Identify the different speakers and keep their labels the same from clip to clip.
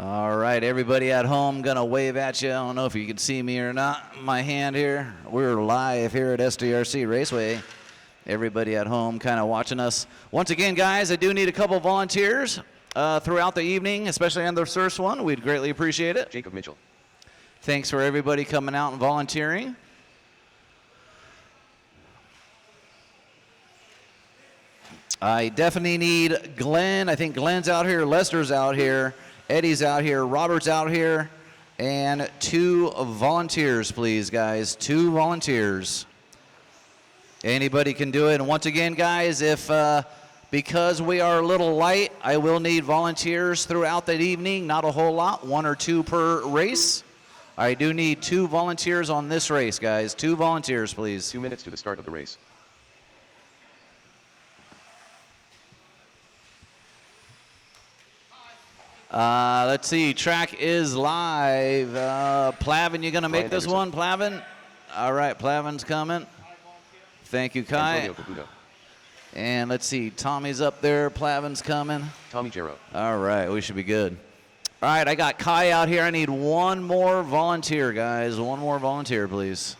Speaker 1: All right, everybody at home, gonna wave at you. I don't know if you can see me or not. My hand here. We're live here at SDRC Raceway. Everybody at home kind of watching us. Once again, guys, I do need a couple volunteers throughout the evening, especially on the first one. We'd greatly appreciate it.
Speaker 2: Jacob Mitchell.
Speaker 1: Thanks for everybody coming out and volunteering. I definitely need Glenn. I think Glenn's out here, Lester's out here, Eddie's out here, Robert's out here, and 2 volunteers, please, guys. 2 volunteers. Anybody can do it. And once again, guys, if because we are a little light, I will need volunteers throughout the evening. Not a whole lot, 1 or 2 per race. I do need 2 volunteers on this race, guys. 2 volunteers, please.
Speaker 2: 2 minutes to the start of the race.
Speaker 1: Let's see, track is live. Plavin, you gonna make this one, Plavin? All right, Plavin's coming. Thank you, Kai. And let's see, Tommy's up there, Plavin's coming.
Speaker 2: Tommy Jarrow.
Speaker 1: All right, we should be good. All right, I got Kai out here. I need 1 more volunteer, guys. 1 more volunteer, please.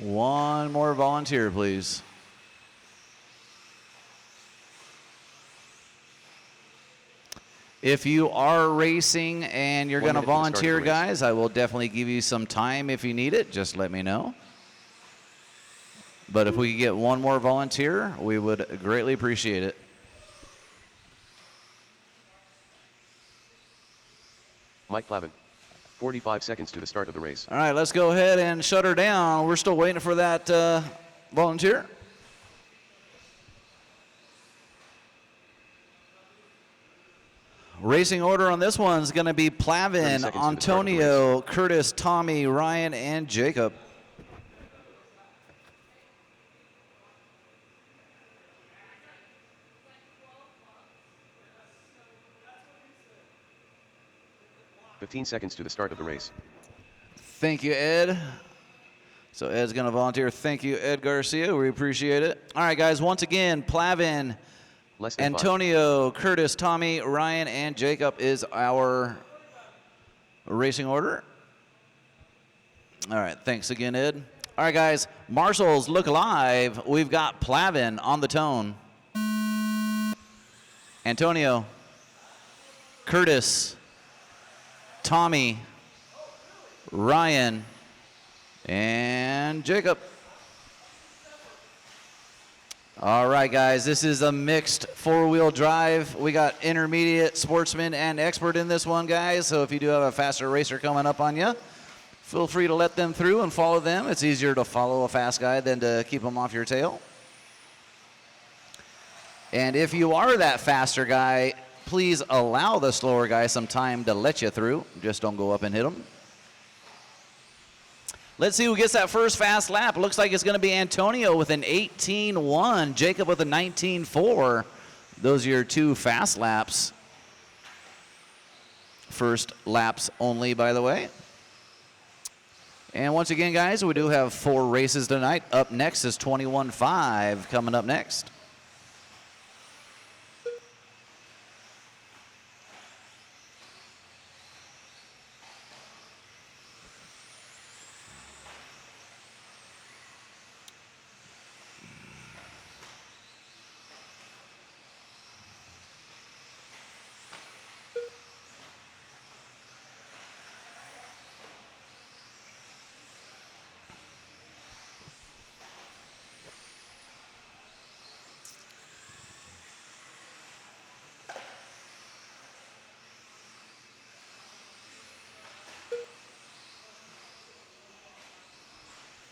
Speaker 1: One more volunteer, please. If you are racing and you're going to volunteer, guys, I will definitely give you some time if you need it. Just let me know. But if we could get 1 more volunteer, we would greatly appreciate it.
Speaker 2: Mike Plavin. 45 seconds to the start of the race.
Speaker 1: All right, let's go ahead and shut her down. We're still waiting for that volunteer. Racing order on this one is going to be Plavin, Antonio, Curtis, Tommy, Ryan, and Jacob.
Speaker 2: $15 seconds to the start of the race.
Speaker 1: Thank you, Ed. So Ed's going to volunteer. Thank you, Ed Garcia. We appreciate it. All right, guys, once again, Plavin, Antonio, 5. Curtis, Tommy, Ryan, and Jacob is our racing order. All right, thanks again, Ed. All right, guys, marshals, look live. We've got Plavin on the tone. Antonio, Curtis, Tommy, Ryan, and Jacob. All right, guys, this is a mixed 4-wheel drive. We got intermediate, sportsman, and expert in this one, guys. So if you do have a faster racer coming up on you, feel free to let them through and follow them. It's easier to follow a fast guy than to keep them off your tail. And if you are that faster guy, please allow the slower guy some time to let you through. Just don't go up and hit him. Let's see who gets that first fast lap. Looks like it's going to be Antonio with an 18.1, Jacob with a 19.4. Those are your 2 fast laps. First laps only, by the way. And once again, guys, we do have 4 races tonight. Up next is 21.5 coming up next.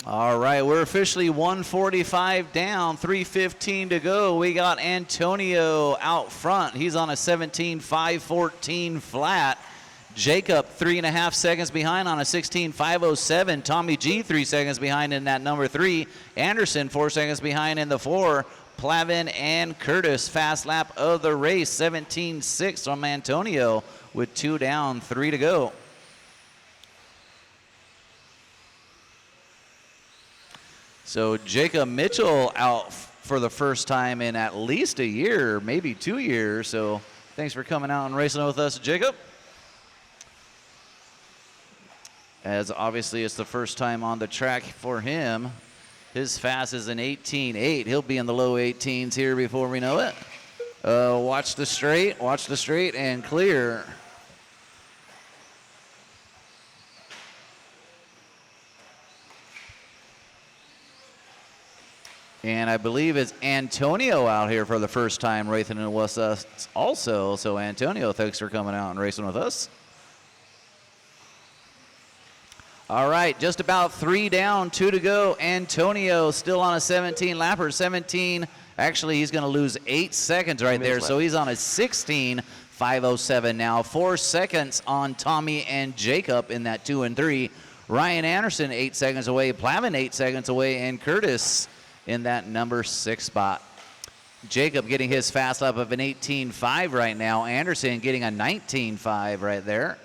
Speaker 1: All right, we're officially 145 down, 3:15 to go. We got Antonio out front. He's on a 17.514 flat. Jacob 3.5 seconds behind on a 16.507. Tommy G 3 seconds behind in that number 3. Anderson 4 seconds behind in the 4. Plavin, and Curtis. Fast lap of the race, 17.6 from Antonio with 2 down, 3 to go. So Jacob Mitchell out for the first time in at least a year, maybe 2 years. So thanks for coming out and racing with us, Jacob. As obviously it's the first time on the track for him. His fast is an 18.8. He'll be in the low 18s here before we know it. Watch the straight, and clear. And I believe it's Antonio out here for the first time racing with us also. So Antonio, thanks for coming out and racing with us. All right, just about 3 down, 2 to go. Antonio still on a 17 lapper. 17, actually he's gonna lose 8 seconds right there. So he's on a 16.507 now. 4 seconds on Tommy and Jacob in that 2 and 3. Ryan Anderson 8 seconds away. Plavin 8 seconds away. And Curtis in that number 6 spot. Jacob getting his fast lap of an 18.5 right now. Anderson getting a 19.5 right there.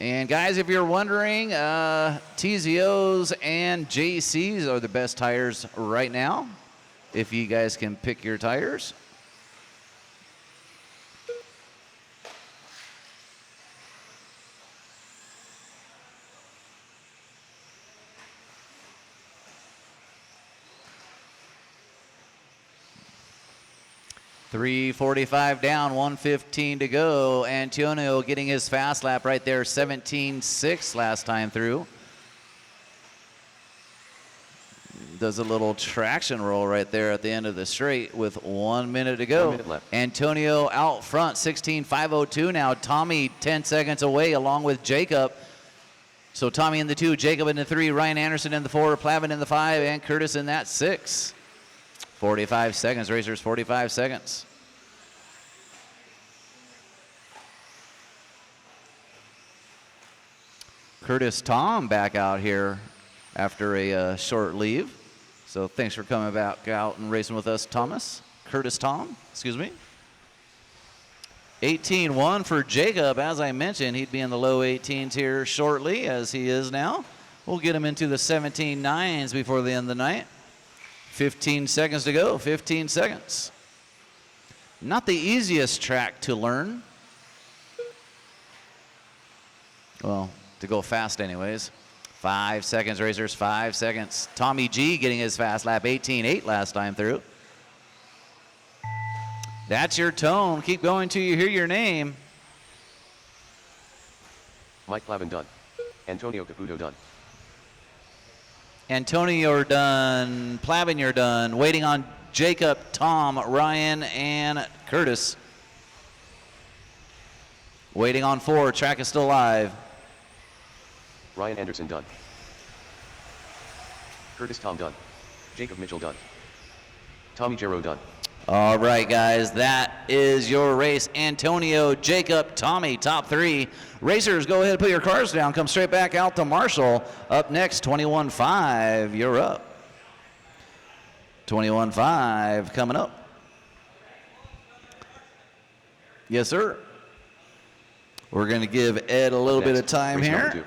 Speaker 1: And guys, if you're wondering, TZOs and JCs are the best tires right now. If you guys can pick your tires. .345 down, 1:15 to go. Antonio getting his fast lap right there, 17.6 last time through. Does a little traction roll right there at the end of the straight with 1 minute to go.
Speaker 2: 1 minute left.
Speaker 1: Antonio out front, 16.502 now. Tommy 10 seconds away along with Jacob. So Tommy in the 2, Jacob in the 3, Ryan Anderson in the 4, Plavin in the 5, and Curtis in that 6. 45 seconds, racers, 45 seconds. Curtis Tom back out here after a short leave. So thanks for coming back out and racing with us, Thomas. Curtis Tom, excuse me. 18.1 for Jacob. As I mentioned, he'd be in the low 18s here shortly, as he is now. We'll get him into the 17.9s before the end of the night. 15 seconds to go, 15 seconds. Not the easiest track to learn. Well, to go fast anyways. 5 seconds, racers, 5 seconds. Tommy G getting his fast lap, 18.8 last time through. That's your tone. Keep going till you hear your name.
Speaker 2: Mike Plavin done. Antonio Caputo done.
Speaker 1: Antonio, you're done. Plavin, you're done. Waiting on Jacob, Tom, Ryan, and Curtis. Waiting on 4. Track is still live.
Speaker 2: Ryan Anderson done. Curtis Tom done. Jacob Mitchell done. Tommy Jarrow done.
Speaker 1: All right, guys, that is your race. Antonio, Jacob, Tommy, top 3. Racers, go ahead and put your cars down. Come straight back out to Marshall. Up next, 21.5, you're up. 21.5 coming up. Yes, sir. We're going to give Ed a little bit of time here.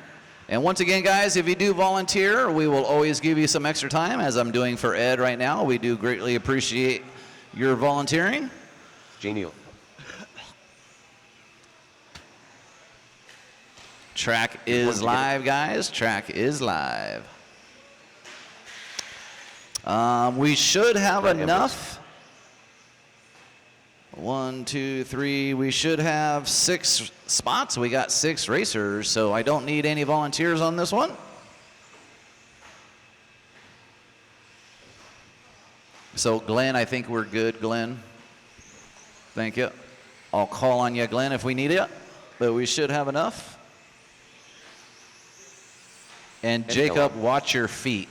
Speaker 1: And once again, guys, if you do volunteer, we will always give you some extra time, as I'm doing for Ed right now. We do greatly appreciate your volunteering.
Speaker 2: J. Neal.
Speaker 1: Track is live, guys. Track is live. We should have enough. 1, 2, 3. We should have 6 spots. We got 6 racers, so I don't need any volunteers on this one. So Glenn, I think we're good, Glenn. Thank you. I'll call on you, Glenn, if we need it, but we should have enough. And Jacob, watch your feet.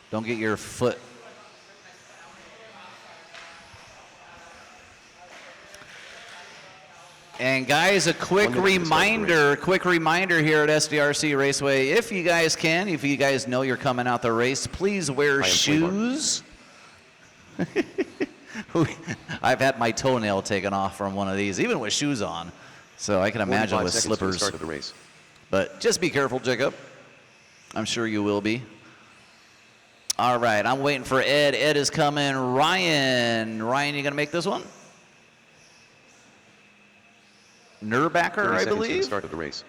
Speaker 1: Don't get your foot. And guys, a quick reminder here at SDRC Raceway. If you guys can, if you guys know you're coming out the race, please wear shoes. I've had my toenail taken off from one of these, even with shoes on. So I can imagine
Speaker 2: 45
Speaker 1: with
Speaker 2: seconds to the
Speaker 1: slippers.
Speaker 2: start of the race.
Speaker 1: But just be careful, Jacob. I'm sure you will be. All right, I'm waiting for Ed. Ed is coming. Ryan, you gonna make this one? Nurbacker, I
Speaker 2: seconds to the
Speaker 1: believe.
Speaker 2: start of the race.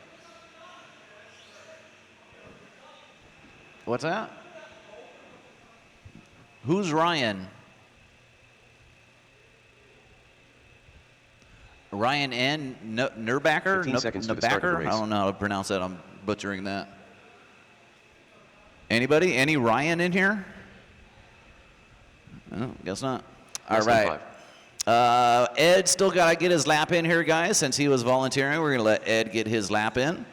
Speaker 1: What's that? Who's Ryan? Ryan N. Nurbacker?
Speaker 2: 15 seconds to the start of the race.
Speaker 1: I don't know how to pronounce that. I'm butchering that. Anybody? Any Ryan in here? Oh, guess not. All right. Ed still got to get his lap in here, guys. Since he was volunteering, we're going to let Ed get his lap in.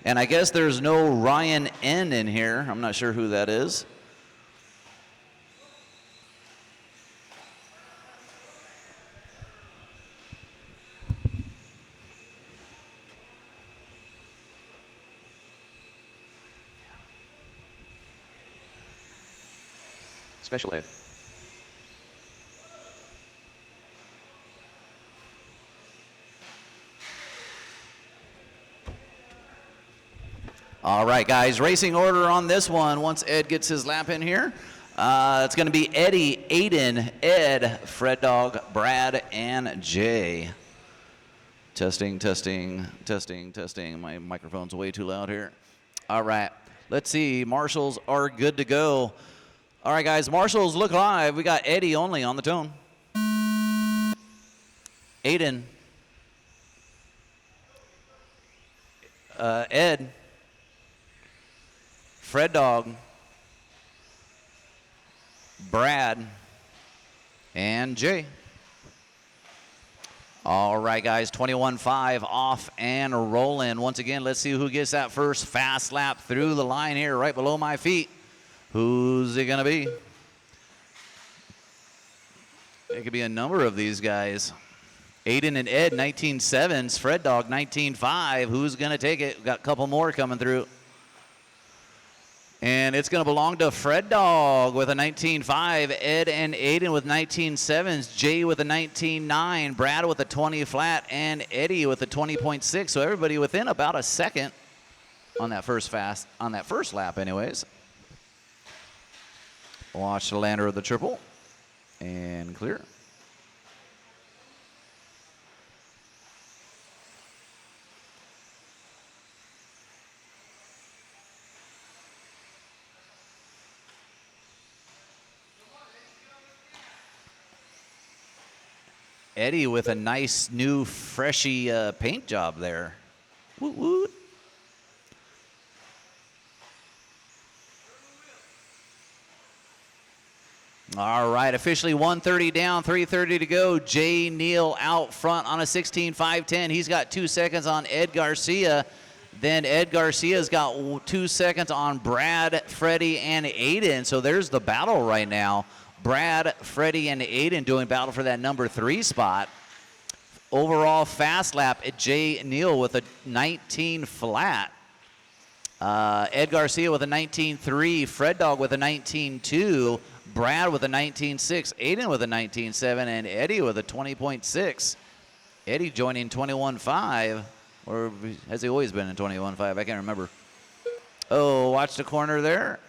Speaker 1: And I guess there's no Ryan N in here. I'm not sure who that is.
Speaker 2: Special Ed.
Speaker 1: All right, guys, racing order on this one. Once Ed gets his lap in here, it's going to be Eddie, Aiden, Ed, Fred Dog, Brad, and Jay. Testing. My microphone's way too loud here. All right, let's see. Marshals are good to go. All right, guys, marshals look live. We got Eddie only on the tone. Aiden. Ed. Fred Dog. Brad. And Jay. All right, guys, 21.5 off and rolling. Once again, let's see who gets that first fast lap through the line here right below my feet. Who's it going to be? It could be a number of these guys. Aiden and Ed, 19.7s. Fred Dog, 19.5. Who's going to take it? We've got a couple more coming through. And it's going to belong to Fred Dog with a 19.5. Ed and Aiden with 19.7s. Jay with a 19.9. Brad with a 20 flat. And Eddie with a 20.6. So everybody within about a second on that first lap anyways. Watch the lander of the triple. And clear. Eddie with a nice new freshy paint job there. Woot woot. All right, officially 130 down, 3:30 to go. Jay Neal out front on a 16.510. He's got 2 seconds on Ed Garcia. Then Ed Garcia's got 2 seconds on Brad, Freddie, and Aiden. So there's the battle right now. Brad, Freddie, and Aiden doing battle for that number 3 spot. Overall fast lap at Jay Neal with a 19 flat. Ed Garcia with a 19.3. Fred Dog with a 19.2. Brad with a 19.6. Aiden with a 19.7. And Eddie with a 20.6. Eddie joining 21.5. Or has he always been in 21.5? I can't remember. Oh, watch the corner there.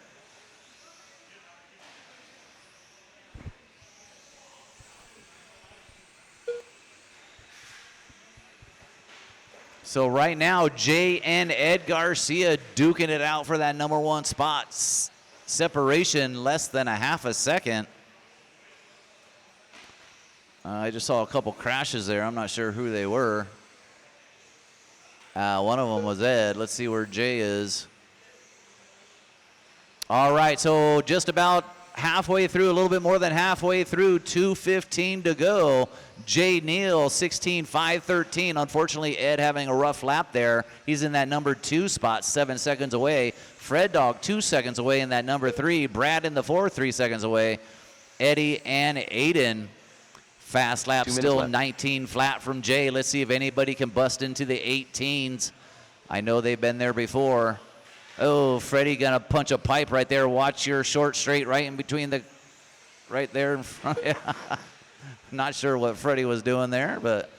Speaker 1: So right now, Jay and Ed Garcia duking it out for that number 1 spot. Separation less than a half a second. I just saw a couple crashes there. I'm not sure who they were. One of them was Ed. Let's see where Jay is. All right, so just about halfway through, a little bit more than halfway through, 2:15 to go. Jay Neal, 16.513. Unfortunately, Ed having a rough lap there. He's in that number 2 spot, 7 seconds away. Fred Dog, 2 seconds away in that number 3. Brad in the 4, 3 seconds away. Eddie and Aiden. Fast lap still left. 19 flat from Jay. Let's see if anybody can bust into the 18s. I know they've been there before. Oh, Freddie gonna punch a pipe right there. Watch your short straight right in between the right there in front. Not sure what Freddie was doing there, but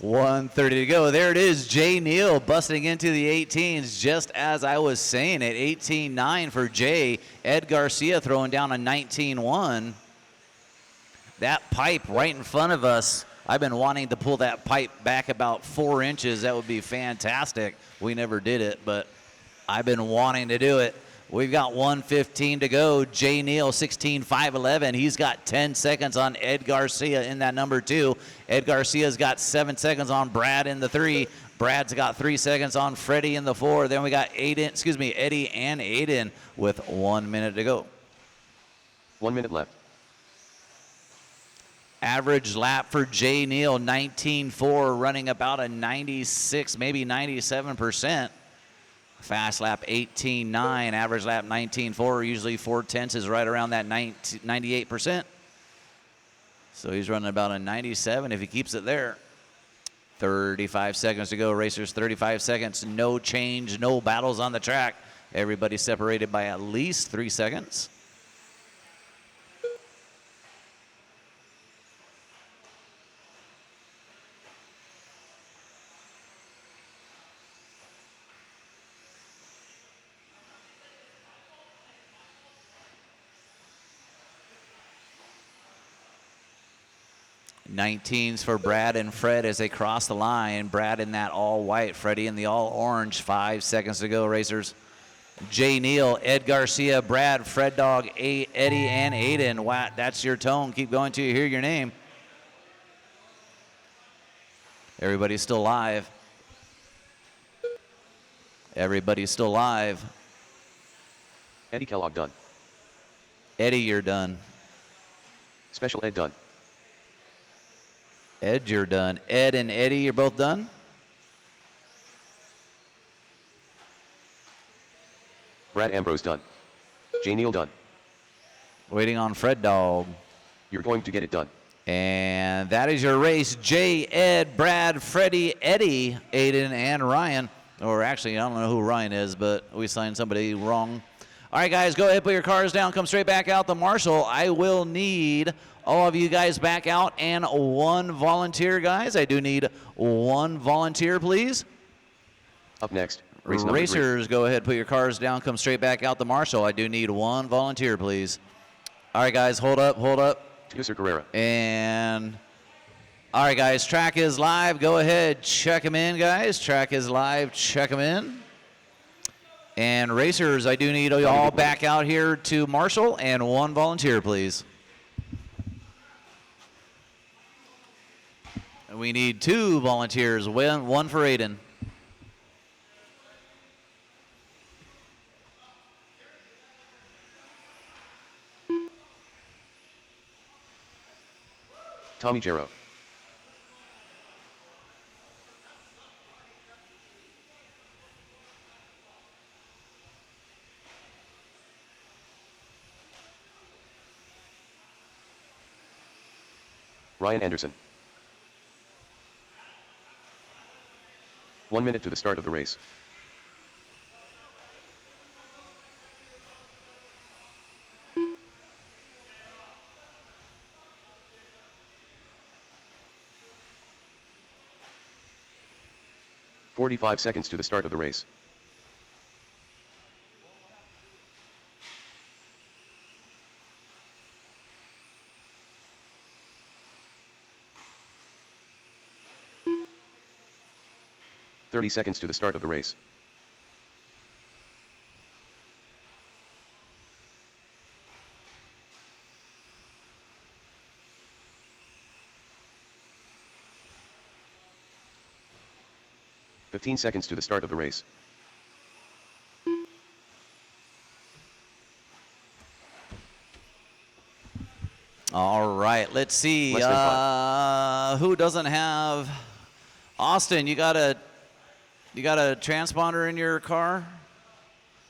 Speaker 1: 1:30 to go. There it is, Jay Neal busting into the 18s just as I was saying it. 18-9 for Jay. Ed Garcia throwing down a 19-1. That pipe right in front of us, I've been wanting to pull that pipe back about 4 inches. That would be fantastic. We never did it, but I've been wanting to do it. We've got 1:15 to go. Jay Neal, 16.511. He's got 10 seconds on Ed Garcia in that number 2. Ed Garcia's got 7 seconds on Brad in the 3. Brad's got 3 seconds on Freddie in the 4. Then we got Eddie and Aiden with 1 minute to go.
Speaker 2: 1 minute left.
Speaker 1: Average lap for Jay Neal, 19.4, running about a 96, maybe 97%. Fast lap 18.9, average lap 19.4, usually 4/10 is right around that 98%. So he's running about a 97 if he keeps it there. 35 seconds to go, racers, 35 seconds, no change, no battles on the track. Everybody separated by at least 3 seconds. '19s for Brad and Fred as they cross the line. Brad in that all white, Freddie in the all orange. 5 seconds to go, racers. Jay Neal, Ed Garcia, Brad, Fred Dog, Eddie, and Aiden. Wow, that's your tone. Keep going till you hear your name. Everybody's still live. Everybody's still live.
Speaker 2: Eddie Kellogg done.
Speaker 1: Eddie, you're done.
Speaker 2: Special Ed done.
Speaker 1: Ed, you're done. Ed and Eddie, you're both done?
Speaker 2: Brad Ambrose done. Jay Neal done.
Speaker 1: Waiting on Fred Dog.
Speaker 2: You're going to get it done.
Speaker 1: And that is your race. Jay, Ed, Brad, Freddie, Eddie, Aiden, and Ryan. Or actually, I don't know who Ryan is, but we signed somebody wrong. All right, guys, go ahead, put your cars down, come straight back out the marshal. I will need all of you guys back out and 1 volunteer, guys. I do need 1 volunteer, please.
Speaker 2: Up next, race number 3.
Speaker 1: Racers, go ahead, put your cars down, come straight back out the marshal. I do need 1 volunteer, please. All right, guys, hold up.
Speaker 2: Mr. Carrera.
Speaker 1: And, all right, guys, track is live. Go ahead, check them in, guys. Track is live, check them in. And racers, I do need you all back out here to marshal and 1 volunteer, please. And we need 2 volunteers, 1 for Aiden.
Speaker 2: Tommy Jarrow. Ryan Anderson. 1 minute to the start of the race. "45 seconds to the start of the race. "30 seconds to the start of the race. "15 seconds to the start of the race.
Speaker 1: All right, let's see.
Speaker 2: Less than 5.
Speaker 1: Who doesn't have Austin? You got a transponder in your car?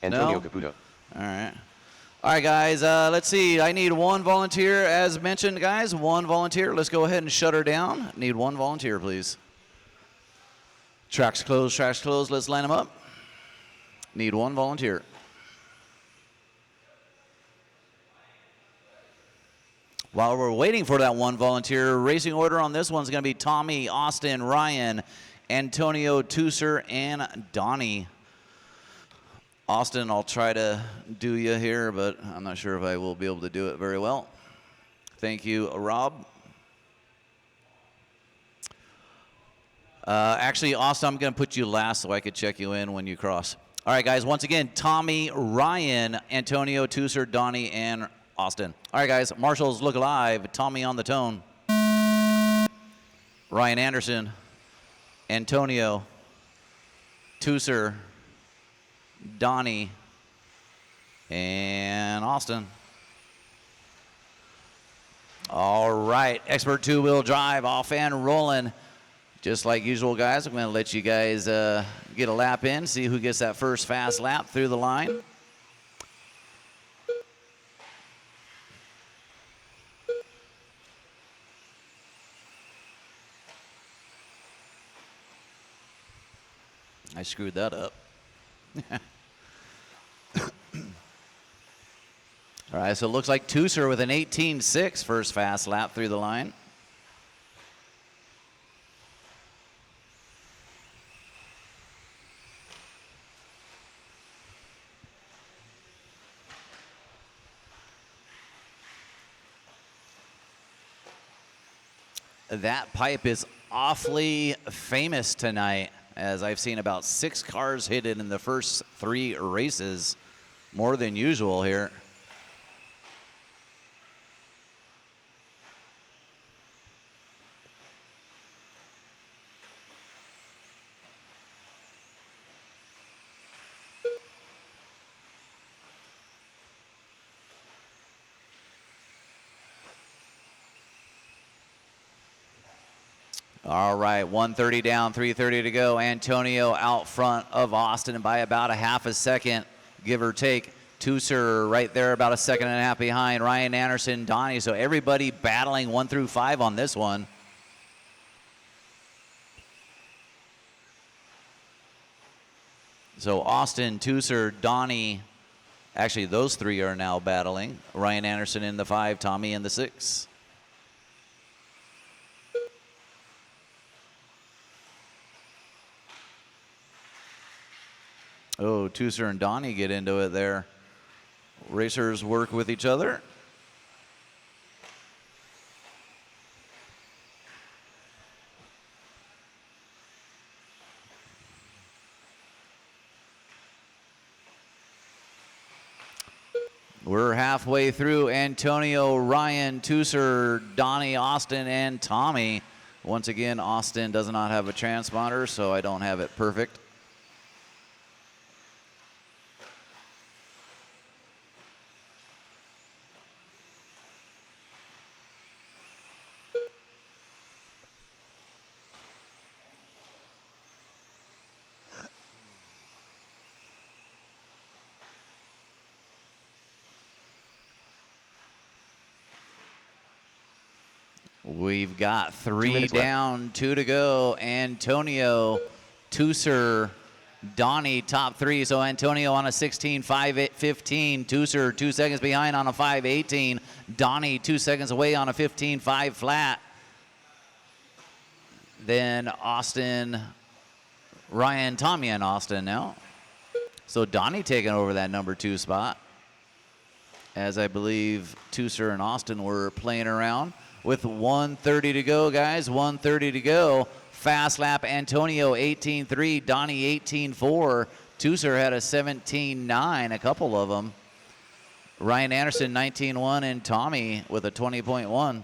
Speaker 2: Antonio
Speaker 1: No?
Speaker 2: Caputo.
Speaker 1: All right. All right, guys, let's see. I need 1 volunteer, as mentioned, guys. 1 volunteer. Let's go ahead and shut her down. Need 1 volunteer, please. Tracks closed, Let's line them up. Need 1 volunteer. While we're waiting for that one volunteer, racing order on this one's going to be Tommy, Austin, Ryan, Antonio, Tusser, and Donnie. Austin, I'll try to do you here, but I'm not sure if I will be able to do it very well. Thank you, Rob. Actually, Austin, I'm going to put you last so I could check you in when you cross. All right, guys, once again, Tommy, Ryan, Antonio, Tusser, Donnie, and Austin. All right, guys, marshals look alive. Tommy on the tone. Ryan Anderson, Antonio, Tusser, Donnie, and Austin. All right, expert two-wheel drive off and rolling. Just like usual, guys, I'm going to let you guys get a lap in, see who gets that first fast lap through the line. I screwed that up. All right, so it looks like Tusser with an 18.6 first fast lap through the line. That pipe is awfully famous tonight, as I've seen about 6 cars hit it in the first 3 races, more than usual here. All right, 130 down, 330 to go. Antonio out front of Austin by about a half a second, give or take. Tusser right there about a second and a half behind. Ryan Anderson, Donnie. So everybody battling 1 through 5 on this one. So Austin, Tusser, Donnie. Actually, those 3 are now battling. Ryan Anderson in the 5, Tommy in the 6. Oh, Tusser and Donnie get into it there. Racers work with each other. We're halfway through. Antonio, Ryan, Tusser, Donnie, Austin, and Tommy. Once again, Austin does not have a transponder, so I don't have it perfect. We've got 3 down, left. 2 to go. Antonio, Tusser, Donnie, top 3. So Antonio on a 16, 5:15. Tusser 2 seconds behind on a 5:18. Donnie 2 seconds away on a 15.5 flat. Then Austin, Ryan, Tommy, and Austin now. So Donnie taking over that number 2 spot, as I believe Tusser and Austin were playing around. With 1:30 to go, guys, 1:30 to go. Fast lap, Antonio 18.3, Donnie 18.4. Tusser had a 17.9, a couple of them. Ryan Anderson 19.1, and Tommy with a 20.1.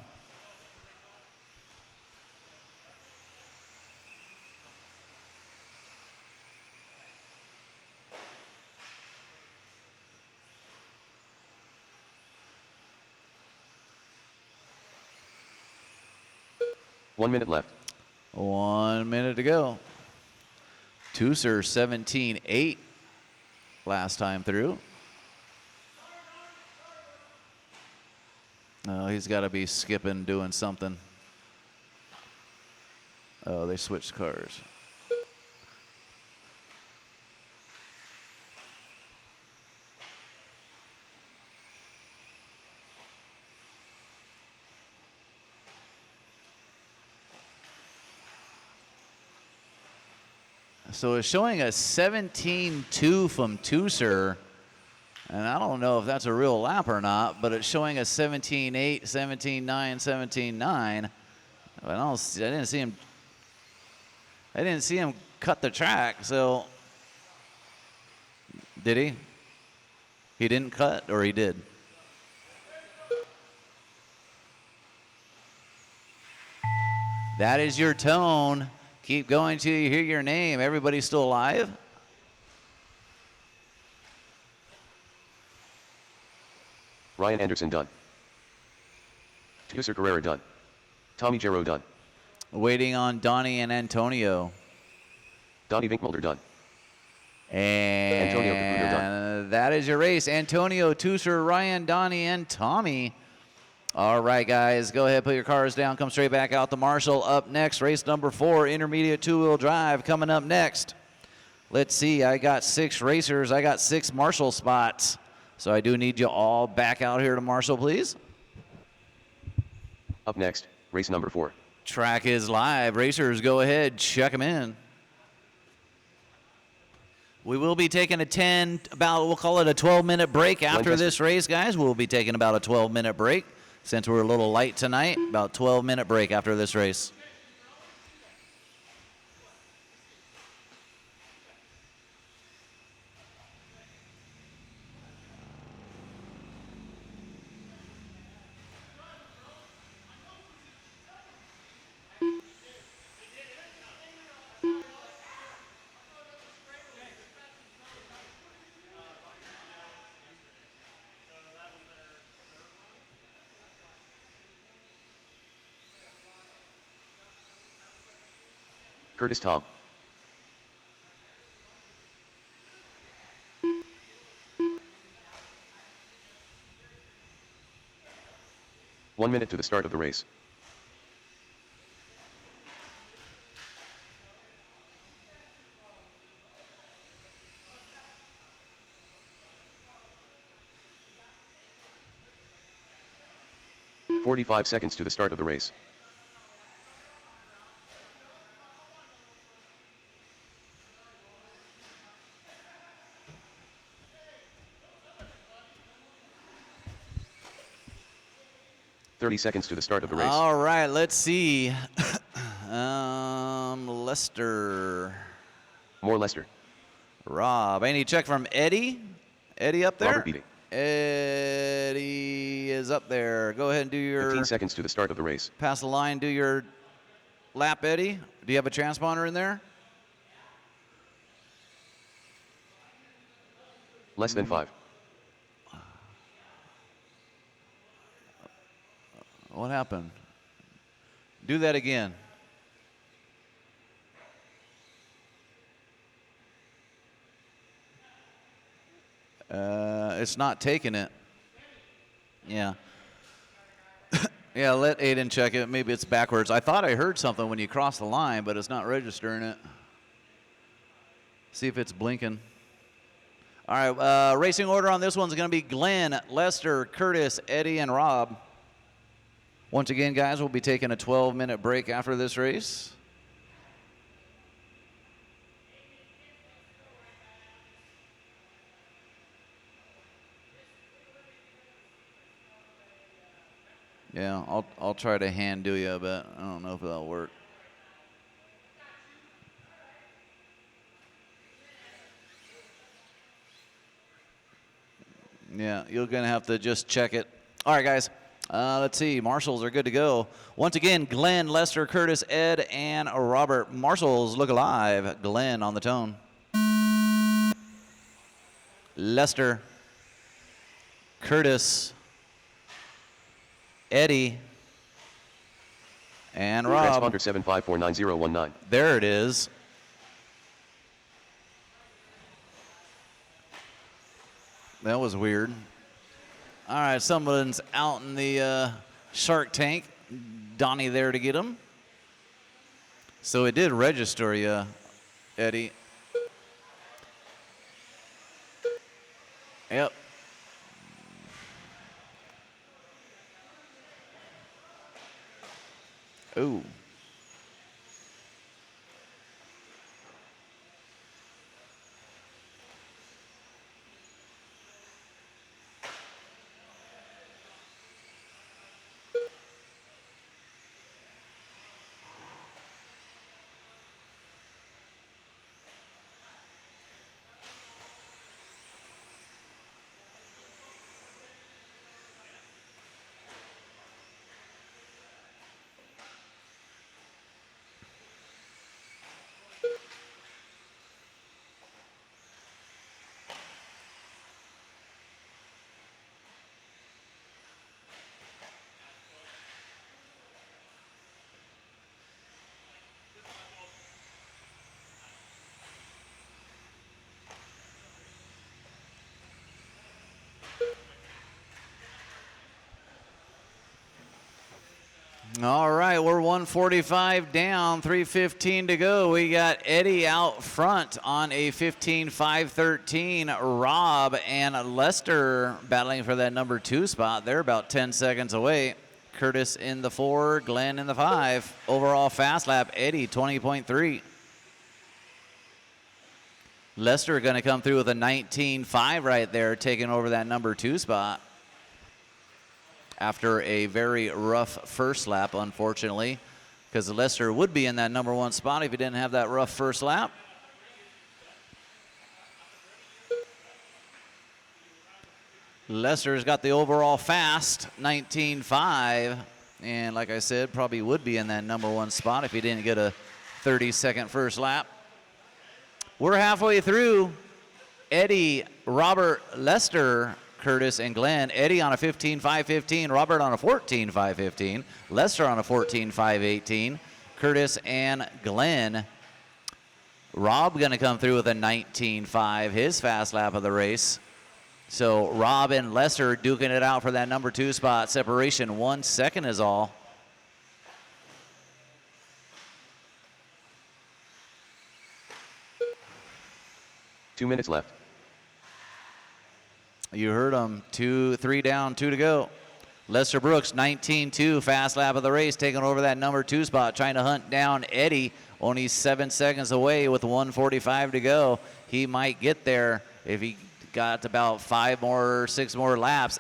Speaker 2: One minute left.
Speaker 1: 1 minute to go. Tusser 17.8 last time through. Oh, he's got to be skipping, doing something. Oh, they switched cars. So it's showing a 17.2 from Tooser. And I don't know if that's a real lap or not, but it's showing a 17.8, 17.9, 17.9. I didn't see him cut the track, so did he? He didn't cut, or he did? That is your tone. Keep going till you hear your name. Everybody's still alive?
Speaker 2: Ryan Anderson done. Tuser Carrera done. Tommy Jarrow done.
Speaker 1: Waiting on Donnie and Antonio.
Speaker 2: Donnie Vinkmulder done.
Speaker 1: And
Speaker 2: Antonio Caputo done.
Speaker 1: that is your race. Antonio, Tooser, Ryan, Donnie, and Tommy. All right, guys, go ahead, put your cars down, come straight back out to Marshall. Up next, race number 4, intermediate two-wheel drive coming up next. Let's see, I got 6 racers. I got 6 Marshall spots. So I do need you all back out here to Marshall, please.
Speaker 2: Up next, race number 4.
Speaker 1: Track is live. Racers, go ahead, check them in. We will be taking we'll call it a 12-minute break after this race, guys. We'll be taking about a 12-minute break. Since we're a little light tonight, about 12-minute break after this race.
Speaker 2: Curtis Tom. One minute to the start of the race. "45 seconds to the start of the race. "30 seconds to the start of the race.
Speaker 1: All right, let's see. Lester.
Speaker 2: More Lester.
Speaker 1: Rob. Any check from Eddie? Eddie up there?
Speaker 2: Robert Beatty.
Speaker 1: Eddie is up there. Go ahead and do your
Speaker 2: 15 seconds to the start of the race.
Speaker 1: pass the line. Do your lap, Eddie. Do you have a transponder in there?
Speaker 2: Less than 5.
Speaker 1: What happened? Do that again. It's not taking it. Yeah. Yeah, let Aiden check it. Maybe it's backwards. I thought I heard something when you crossed the line, but it's not registering it. See if it's blinking. All right, racing order on this one's going to be Glenn, Lester, Curtis, Eddie, and Rob. Once again, guys, we'll be taking a 12-minute break after this race. Yeah, I'll try to hand do you, but I don't know if that'll work. Yeah, you're going to have to just check it. All right, guys. Let's see. Marshals are good to go. Once again, Glenn, Lester, Curtis, Ed, and Robert. Marshals look alive. Glenn on the tone. Lester. Curtis. Eddie. And Rob.
Speaker 2: Transponder 7549019.
Speaker 1: There it is. That was weird. All right, someone's out in the shark tank. Donnie there to get him. So it did register you, Eddie. Yep. Ooh. All right, we're 145 down, 3:15 to go. We got Eddie out front on a 15-5-13. Rob and Lester battling for that number 2 spot. They're about 10 seconds away. Curtis in the 4, Glenn in the 5. Overall fast lap, Eddie 20.3. Lester going to come through with a 19.5 right there, taking over that number 2 spot. After a very rough first lap, unfortunately, because Lester would be in that number 1 spot if he didn't have that rough first lap. Lester's got the overall fast, 19.5, and like I said, probably would be in that number 1 spot if he didn't get a 30-second first lap. We're halfway through. Eddie, Robert, Lester, Curtis, and Glenn. Eddie on a 15-5-15, Robert on a 14-5-15, Lester on a 14-5-18, Curtis and Glenn. Rob going to come through with a 19.5, his fast lap of the race. So Rob and Lester duking it out for that number 2 spot. Separation 1 second is all.
Speaker 2: Two minutes left.
Speaker 1: You heard him. 3 down, 2 to go. Lester Brooks, 19.2, fast lap of the race, taking over that number 2 spot, trying to hunt down Eddie. Only 7 seconds away with 1:45 to go. He might get there if he got about 5 more, 6 more laps.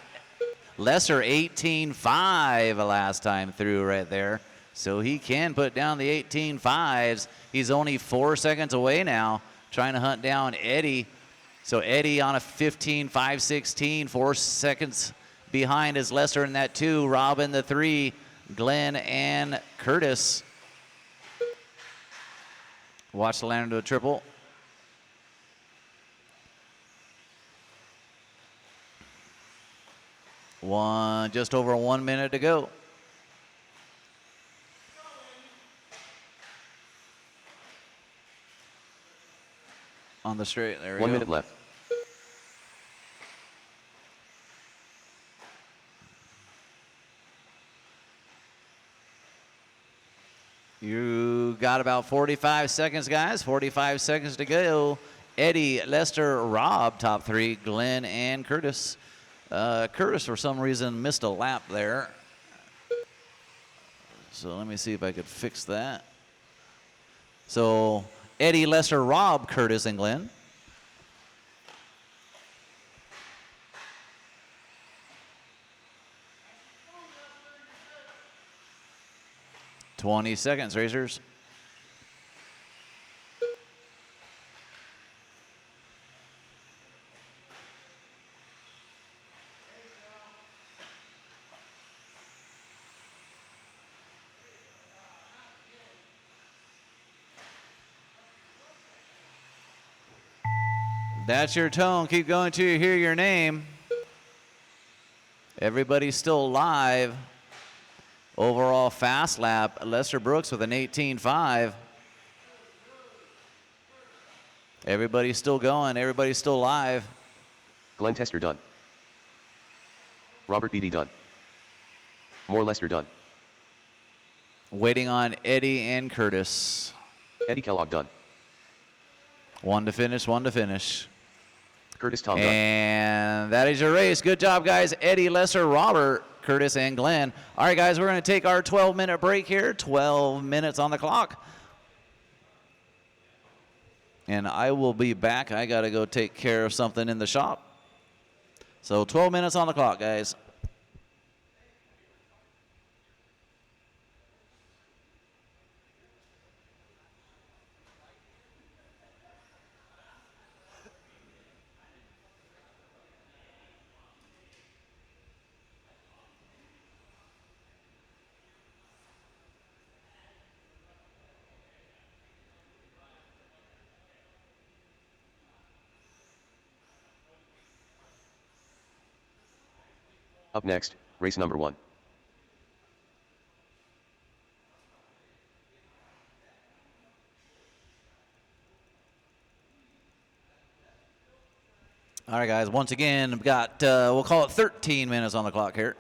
Speaker 1: Lester 18.5 last time through right there. So he can put down the 18.5s. He's only 4 seconds away now, trying to hunt down Eddie. So Eddie on a 15-5-16, 4 seconds behind is Lester in that 2, Rob in the 3, Glenn and Curtis. Watch the land into a triple. Just over 1 minute to go. On the straight, there we go.
Speaker 2: 1 minute left.
Speaker 1: You got about 45 seconds, guys. 45 seconds to go. Eddie, Lester, Rob, top 3, Glenn, and Curtis. Curtis, for some reason, missed a lap there. So let me see if I could fix that. So Eddie, Lester, Rob, Curtis, and Glenn. $20 seconds, racers. That's your tone. Keep going till you hear your name. Everybody's still live. Overall fast lap, Lester Brooks with an 18.5. Everybody's still going. Everybody's still live.
Speaker 2: Glenn Tester done. Robert Beatty done. More Lester done.
Speaker 1: Waiting on Eddie and Curtis.
Speaker 2: Eddie Kellogg done.
Speaker 1: 1 to finish, 1 to finish.
Speaker 2: Curtis Tom done.
Speaker 1: And that is your race. Good job, guys. Eddie, Lester, Robert, Curtis, and Glenn. All right, guys, we're going to take our 12-minute break here. 12 minutes on the clock. And I will be back. I got to go take care of something in the shop. So 12 minutes on the clock, guys.
Speaker 2: Up next, race number 1.
Speaker 1: All right, guys, once again, we've got, we'll call it 13 minutes on the clock here.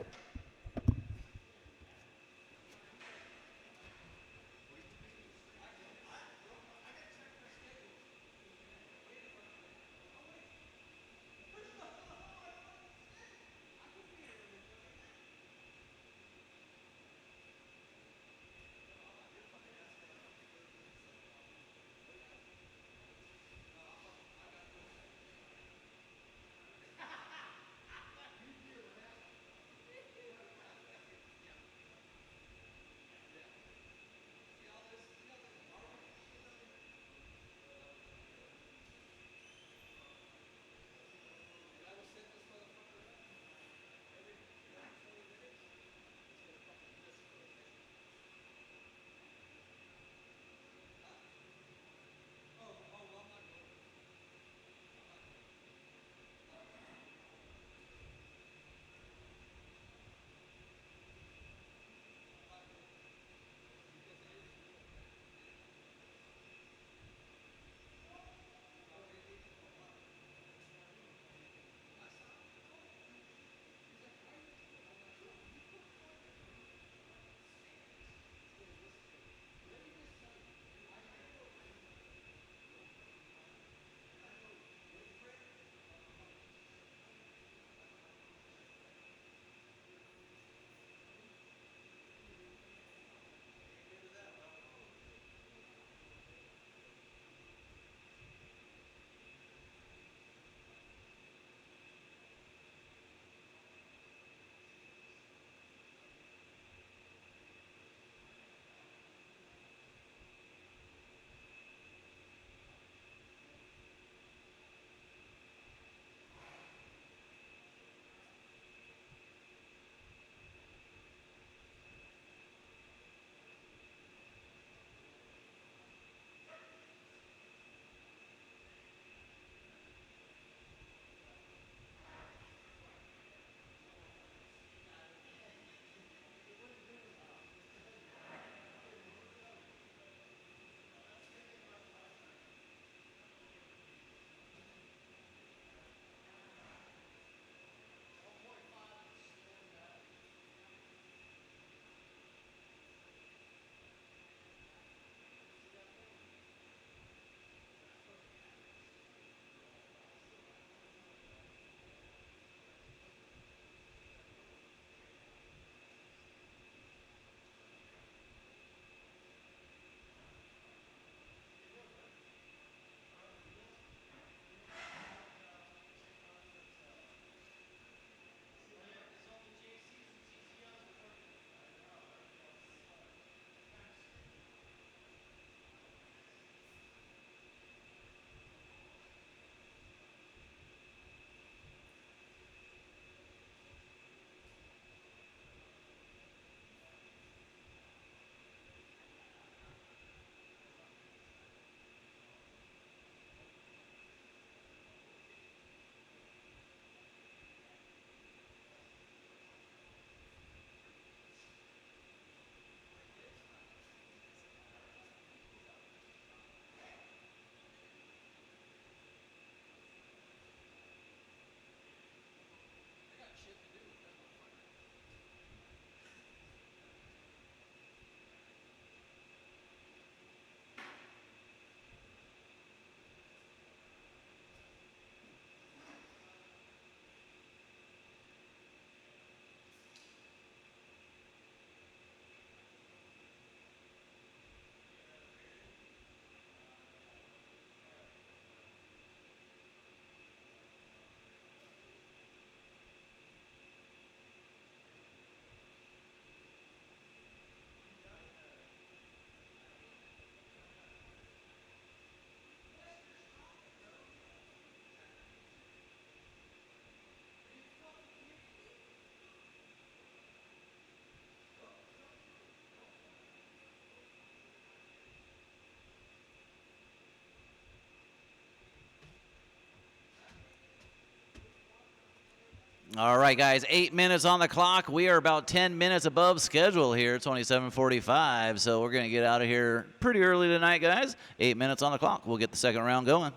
Speaker 1: All right, guys, 8 minutes on the clock. We are about 10 minutes above schedule here, 27:45. So we're going to get out of here pretty early tonight, guys. 8 minutes on the clock. We'll get the second round going.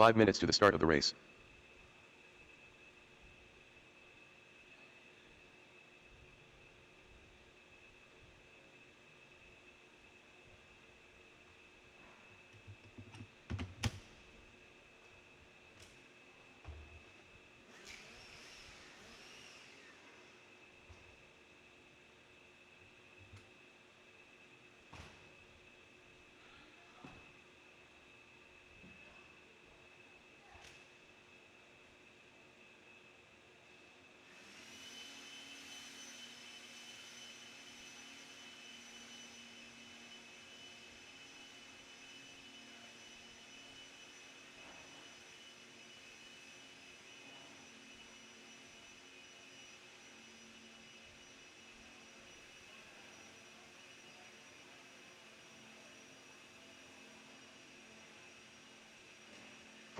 Speaker 2: Five minutes to the start of the race.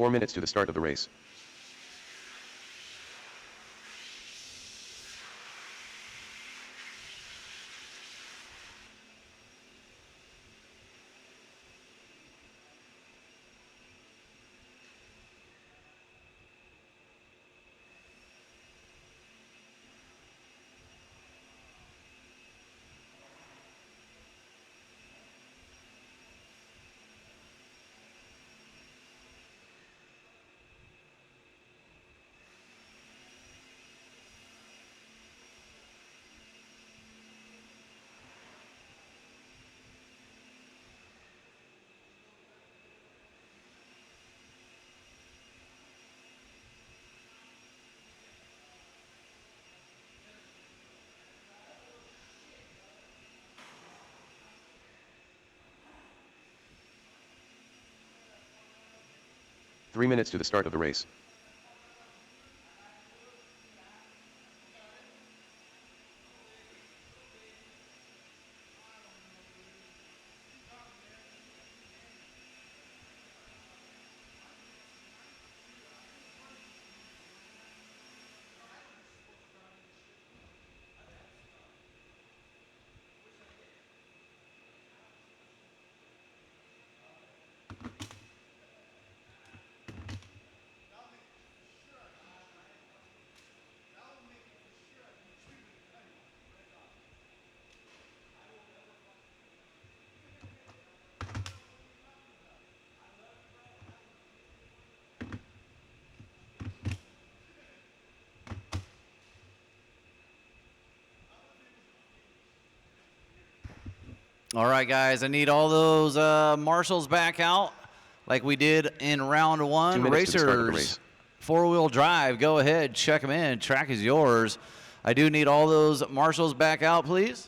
Speaker 2: Four minutes to the start of the race. 3 minutes to the start of the race.
Speaker 1: All right, guys, I need all those marshals back out like we did in round 1.
Speaker 2: 2 minutes to the start of the
Speaker 1: Racers,
Speaker 2: race.
Speaker 1: four-wheel drive, go ahead, check them in. Track is yours. I do need all those marshals back out, please.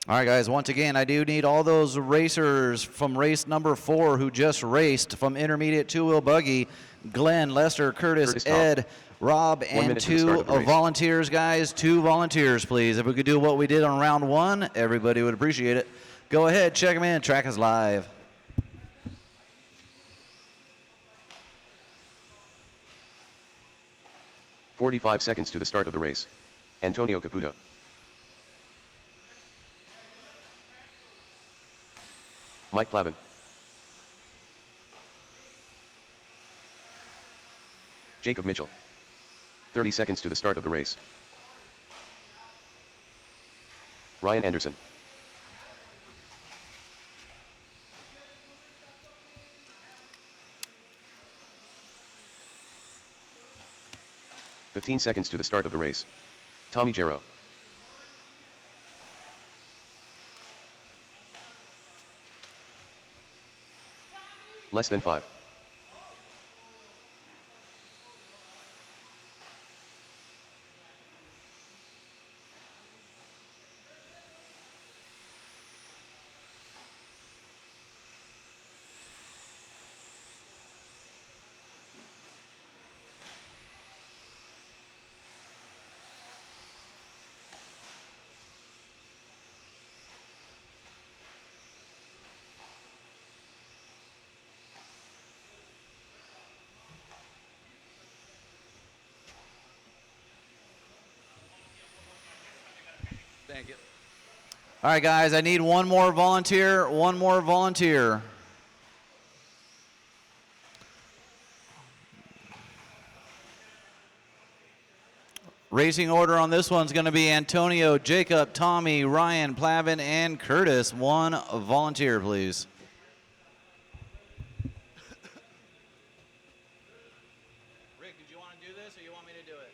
Speaker 1: All right, guys, once again, I do need all those racers from race number 4 who just raced from intermediate two-wheel buggy. Glenn, Lester, Curtis, Ed, Rob, and 2 volunteers, guys. 2 volunteers, please. If we could do what we did on round 1, everybody would appreciate it. Go ahead, check them in. Track is live.
Speaker 2: "45 seconds to the start of the race. Antonio Caputo. Mike Plavin. Jacob Mitchell. 30 seconds to the start of the race. Ryan Anderson. "15 seconds to the start of the race. Tommy Jarrow. Less than 5.
Speaker 1: Thank you. All right, guys, I need one more volunteer. One more volunteer. Racing order on this one's going to be Antonio, Jacob, Tommy, Ryan, Plavin, and Curtis. One volunteer, please. Rick, did you want to do this, or you want me to do it?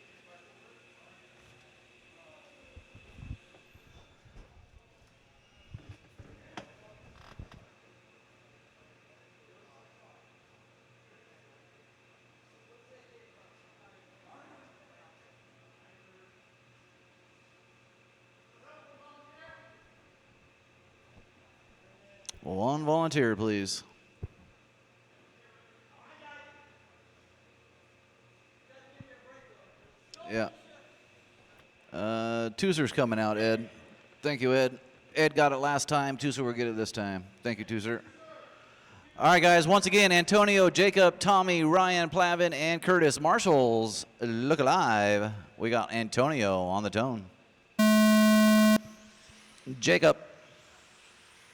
Speaker 1: One volunteer, please. Yeah. Tooser's coming out, Ed. Thank you, Ed. Ed got it last time. Tooser will get it this time. Thank you, Tooser. All right, guys. Once again, Antonio, Jacob, Tommy, Ryan, Plavin, and Curtis. Marshals, look alive. We got Antonio on the tone. Jacob,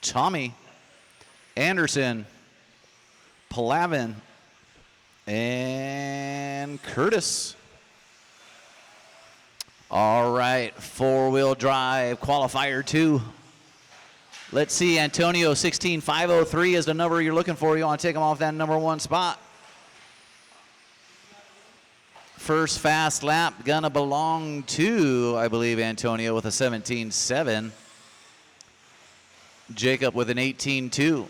Speaker 1: Tommy, Anderson, Plavin, and Curtis. All right, four-wheel drive qualifier 2. Let's see, Antonio 16503 is the number you're looking for. You want to take him off that number 1 spot. First fast lap gonna belong to, I believe, Antonio with a 17.7. Jacob with an 18.2.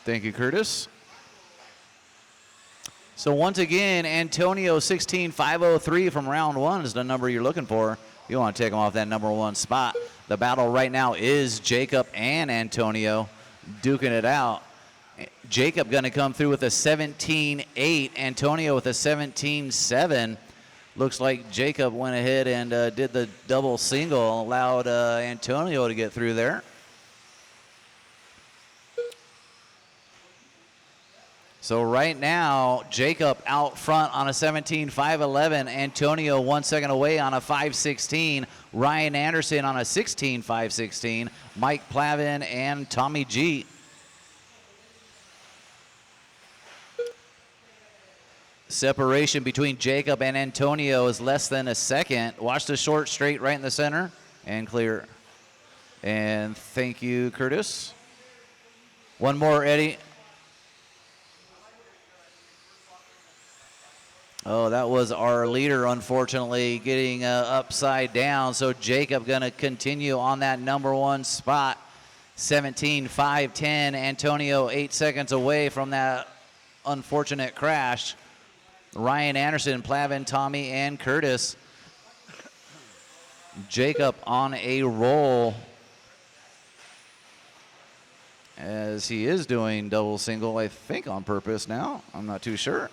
Speaker 1: Thank you, Curtis. So once again, Antonio 16503 from round 1 is the number you're looking for. You want to take him off that number 1 spot. The battle right now is Jacob and Antonio duking it out. Jacob going to come through with a 17.8. Antonio with a 17.7. Looks like Jacob went ahead and did the double single, allowed Antonio to get through there. So right now, Jacob out front on a 17.511. Antonio 1 second away on a 5.16. Ryan Anderson on a 16.516. Mike Plavin and Tommy G. Separation between Jacob and Antonio is less than a second. Watch the short straight right in the center and clear. And thank you, Curtis. One more, Eddie. Oh, that was our leader, unfortunately, getting upside down. So Jacob going to continue on that number 1 spot. 17.510. Antonio 8 seconds away from that unfortunate crash. Ryan Anderson, Plavin, Tommy, and Curtis. Jacob on a roll as he is doing double single, I think on purpose now. I'm not too sure.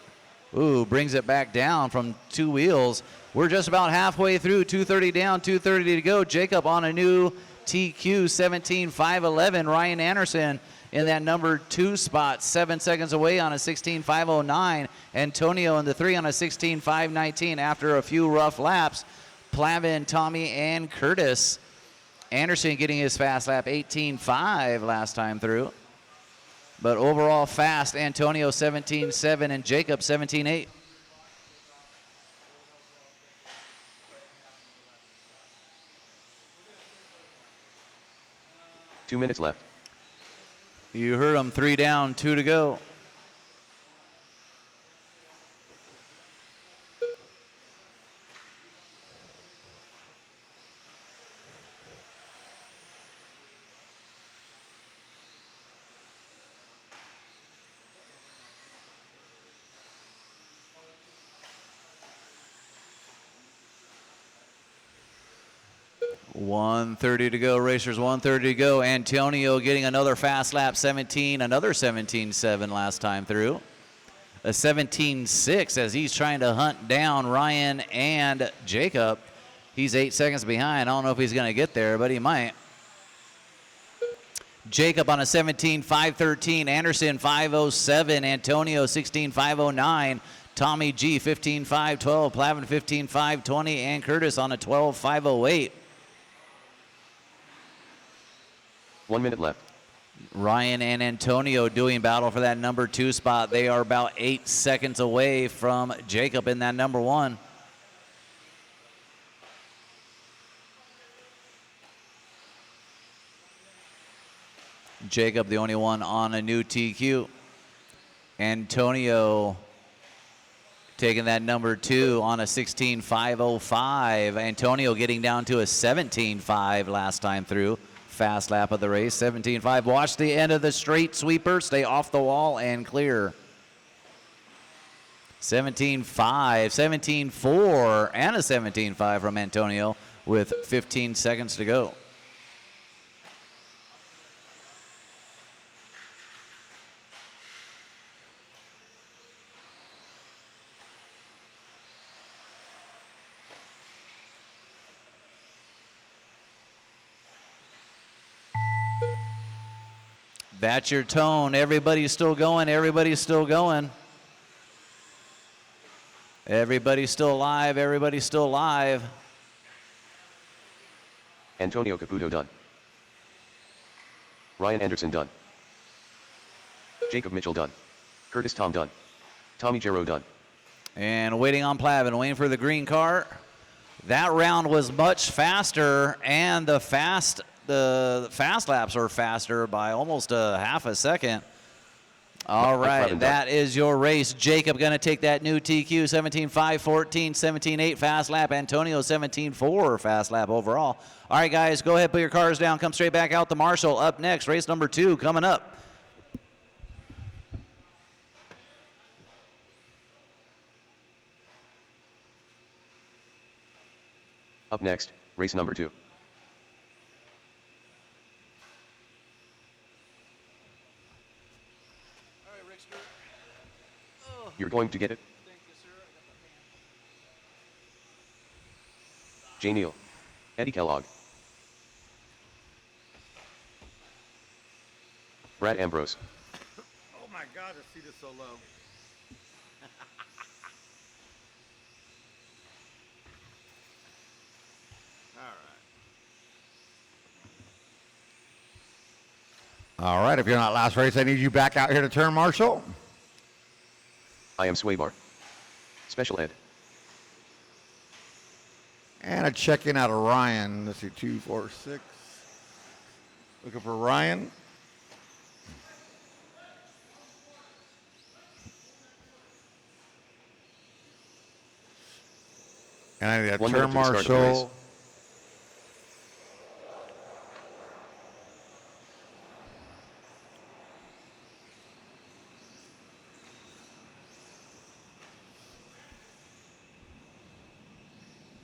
Speaker 1: Ooh, brings it back down from 2 wheels. We're just about halfway through, 2:30 down, 2:30 to go. Jacob on a new TQ, 17.511. Ryan Anderson in that number 2 spot, 7 seconds away on a 16.509. Antonio in the 3 on a 16.519 after a few rough laps. Plavin, Tommy, and Curtis. Anderson getting his fast lap, 18.5 last time through. But overall fast, Antonio 17.7 and Jacob 17.8.
Speaker 2: Two minutes left.
Speaker 1: You heard him, 3 down, 2 to go. .130 to go, racers, 1:30 to go. Antonio getting another fast lap, 17, another 17.7 last time through. A 17.6 as he's trying to hunt down Ryan and Jacob. He's 8 seconds behind. I don't know if he's going to get there, but he might. Jacob on a 17.513. Anderson 5.07. Antonio 16.509. Tommy G 15.512. Plavin 15.520. And Curtis on a 12.508.
Speaker 2: 1 minute left.
Speaker 1: Ryan and Antonio doing battle for that number 2 spot. They are about 8 seconds away from Jacob in that number 1. Jacob the only one on a new TQ. Antonio taking that number 2 on a 16.505. Antonio getting down to a 17.5 last time through. Fast lap of the race, 17.5. Watch the end of the straight sweeper. Stay off the wall and clear. 17.5, 17.4, and a 17.5 from Antonio with 15 seconds to go. That's your tone. Everybody's still going. Everybody's still going. Everybody's still alive. Everybody's still alive.
Speaker 2: Antonio Caputo done. Ryan Anderson done. Jacob Mitchell done. Curtis Tom done. Tommy Jarrow done.
Speaker 1: And waiting on Plavin, waiting for the green car. That round was much faster, and the fast laps are faster by almost a half a second. All right, that is your race. Jacob going to take that new TQ, 17.5, 14, 17.8 fast lap. Antonio, 17.4 fast lap overall. All right, guys, go ahead, put your cars down. Come straight back out to Marshall. Up next, race number 2 coming up.
Speaker 2: Up next, race number 2. You're going to get it?
Speaker 1: Thank you, sir.
Speaker 2: Jay Neal. Eddie Kellogg. Brad Ambrose.
Speaker 3: Oh my God, the seat is so low. All right, if you're not last race, I need you back out here to turn, Marshall.
Speaker 2: I am Swaybar. Special Ed.
Speaker 3: And a check-in out of Ryan. Let's see, 2, 4, 6. Looking for Ryan. And I need a
Speaker 2: 1 minute
Speaker 3: turn,
Speaker 2: to the start of the race.
Speaker 3: Marshall.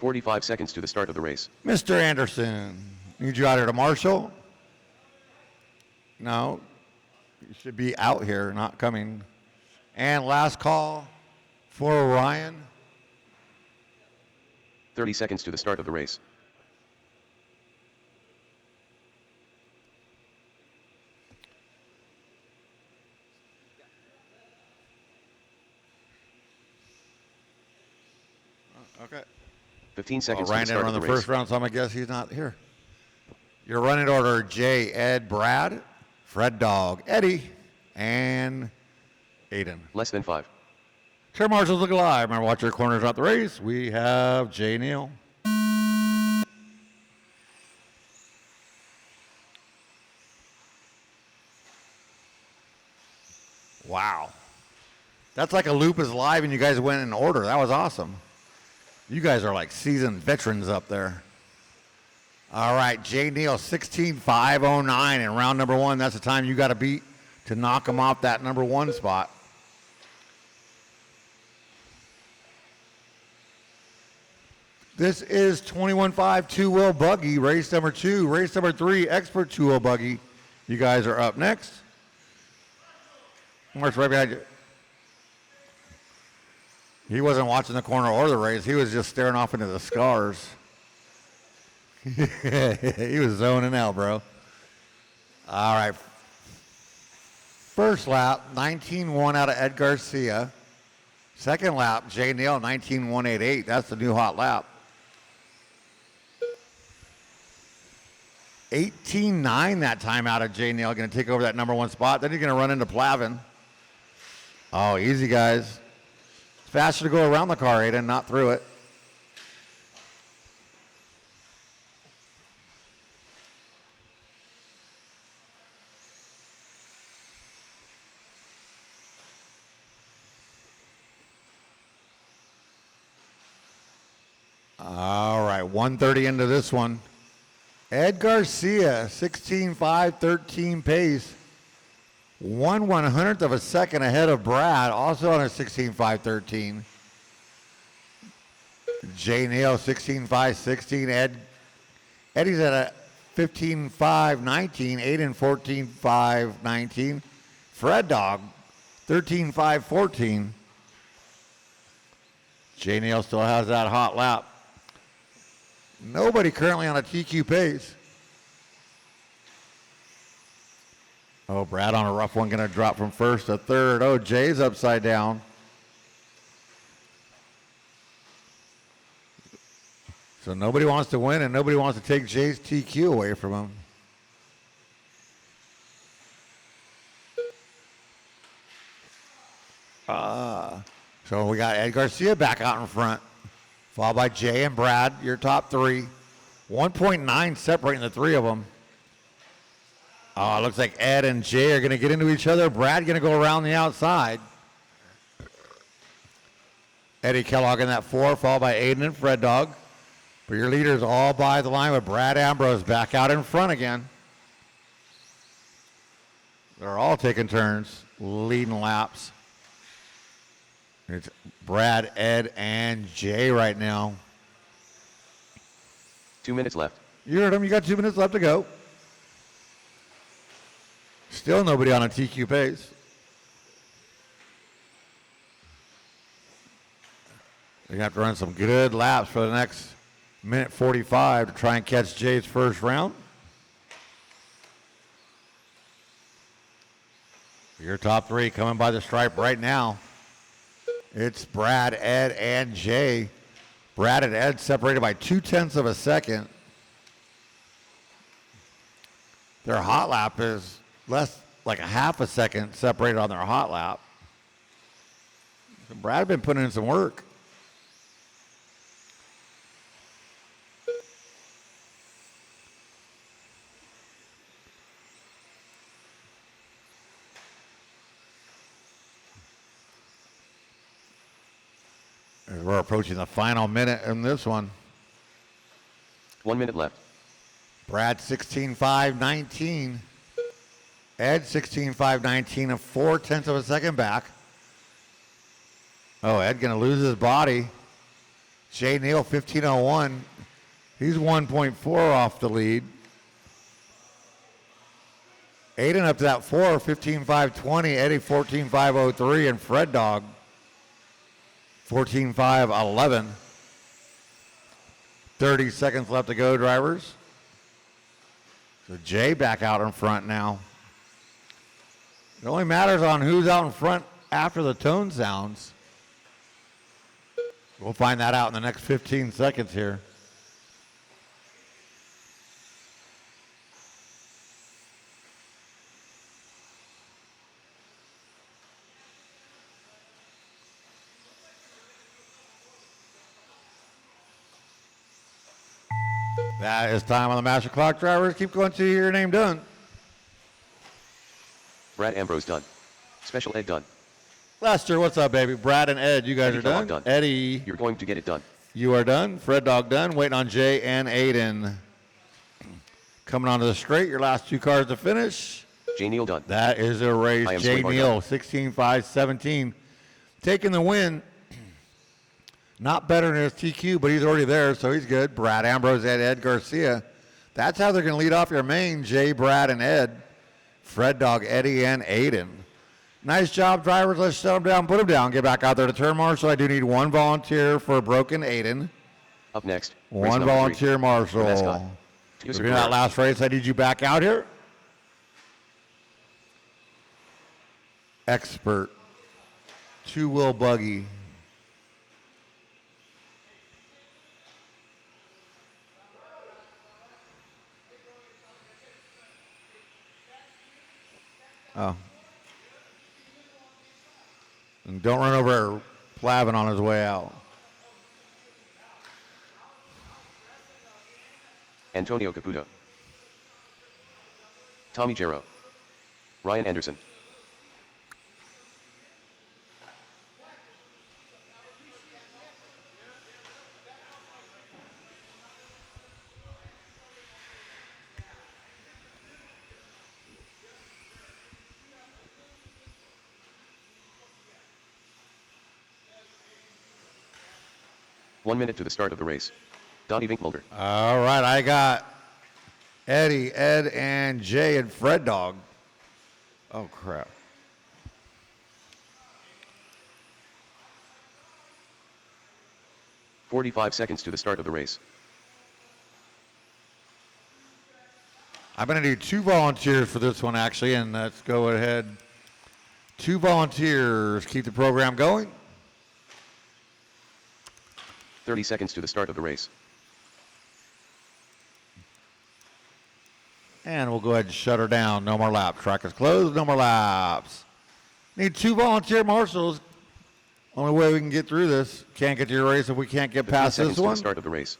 Speaker 2: "45 seconds to the start of the race.
Speaker 3: Mr. Anderson, need you out here to Marshall? No, you should be out here, not coming. And last call for Ryan.
Speaker 2: 30 seconds to the start of the race.
Speaker 3: Okay.
Speaker 2: 15 seconds to
Speaker 3: Ryan
Speaker 2: the
Speaker 3: didn't
Speaker 2: start
Speaker 3: run
Speaker 2: of
Speaker 3: the
Speaker 2: the race.
Speaker 3: first round, so I'm going to guess he's not here. Your running order: Jay, Ed, Brad, Fred Dog, Eddie, and Aiden.
Speaker 2: Less than 5.
Speaker 3: Chair Marshals look live. Remember, watch your corners out the race. We have Jay Neal. Wow. That's like a loop is live and you guys went in order. That was awesome. You guys are like seasoned veterans up there. All right, Jay Neal, 16.509 in round number 1. That's the time you got to beat to knock him off that number 1 spot. This is 21.5 two-wheel buggy, race number 2. Race number 3, expert two-wheel buggy. You guys are up next. Mark's right behind you. He wasn't watching the corner or the race. He was just staring off into the scars. He was zoning out, bro. All right. First lap, 19.1 out of Ed Garcia. Second lap, Jay Neal, 19.188. That's the new hot lap. 18.9 that time out of Jay Neal, going to take over that number 1 spot. Then you're going to run into Plavin. Oh, easy, guys. It's faster to go around the car, Aiden, not through it. All right, 1:30 into this one. Ed Garcia, 16.513 pace. 1/100th of a second ahead of Brad, also on a 16.513. Jay Neal, 16.516. Eddie's at a 15.519. Aiden, 14.519. Fred Dog, 13.514. Jay Neal still has that hot lap. Nobody currently on a TQ pace. Oh, Brad on a rough one, going to drop from first to third. Oh, Jay's upside down. So nobody wants to win, and nobody wants to take Jay's TQ away from him. So we got Ed Garcia back out in front, followed by Jay and Brad, your top three. 1.9 separating the three of them. Oh, it looks like Ed and Jay are going to get into each other. Brad going to go around the outside. Eddie Kellogg in that 4, followed by Aiden and Fred Dog. But your leaders all by the line with Brad Ambrose back out in front again. They're all taking turns, leading laps. It's Brad, Ed, and Jay right now.
Speaker 2: 2 minutes left.
Speaker 3: You heard him. You got 2 minutes left to go. Still nobody on a TQ pace. You're going to have to run some good laps for the next minute 45 to try and catch Jay's first round. Your top three coming by the stripe right now. It's Brad, Ed, and Jay. Brad and Ed separated by 0.2 of a second. Their hot lap is less, like a half a second separated on their hot lap. So Brad had been putting in some work. As we're approaching the final minute in this one.
Speaker 2: 1 minute left.
Speaker 3: Brad 16.5.19. Ed 16.5.19 and 0.4 of a second back. Oh, Ed gonna lose his body. Jay Neal 15.01. He's 1.4 off the lead. Aiden up to that 4, 15.5.20. Eddie 14.5.03 and Fred Dog 14.5.11. 30 seconds left to go, drivers. So Jay back out in front now. It only matters on who's out in front after the tone sounds. We'll find that out in the next 15 seconds here. That is time on the master clock, drivers. Keep going till your name done.
Speaker 2: Brad Ambrose done. Special Ed done.
Speaker 3: Lester, what's up, baby? Brad and Ed, you guys
Speaker 2: Eddie
Speaker 3: are done.
Speaker 2: Kellogg
Speaker 3: Eddie,
Speaker 2: You're going to get it done.
Speaker 3: you are done. Fred Dog done. Waiting on Jay and Aiden. Coming onto the straight, your last two cars to finish.
Speaker 2: Jay Neal done.
Speaker 3: That is a race.
Speaker 2: I am
Speaker 3: Jay
Speaker 2: Swaybar
Speaker 3: Neal,
Speaker 2: done.
Speaker 3: 16.5.17. Taking the win. Not better than his TQ, but he's already there, so he's good. Brad Ambrose and Ed Garcia. That's how they're going to lead off your main, Jay, Brad, and Ed. Fred Dog, Eddie, and Aiden. Nice job, drivers. Let's shut them down, put them down. Get back out there to turn marshal. I do need one volunteer for broken Aiden.
Speaker 2: Up next. race
Speaker 3: One
Speaker 2: number 3.
Speaker 3: volunteer marshal.
Speaker 2: Mascot.
Speaker 3: If
Speaker 2: User
Speaker 3: you're that
Speaker 2: Career.
Speaker 3: last race, I need you back out here. Expert. Two-wheel buggy. Oh. And don't run over Plavin on his way out.
Speaker 2: Antonio Caputo. Tommy Jarrow. Ryan Anderson. One minute to the start of the race. Donnie Vinkmulder.
Speaker 3: All right, I got Eddie, Ed, and Jay and Fred Dog. Oh, crap.
Speaker 2: .45 seconds to the start of the race.
Speaker 3: I'm going to do two volunteers for this one, actually, and let's go ahead. Two volunteers. Keep the program going.
Speaker 2: 30 seconds to the start of the race.
Speaker 3: And we'll go ahead and shut her down. No more laps. Track is closed. No more laps. Need 2 volunteer marshals. Only way we can get through this. Can't get to your race if we can't get
Speaker 2: 15
Speaker 3: past
Speaker 2: seconds
Speaker 3: this
Speaker 2: to the
Speaker 3: one.
Speaker 2: start of the race.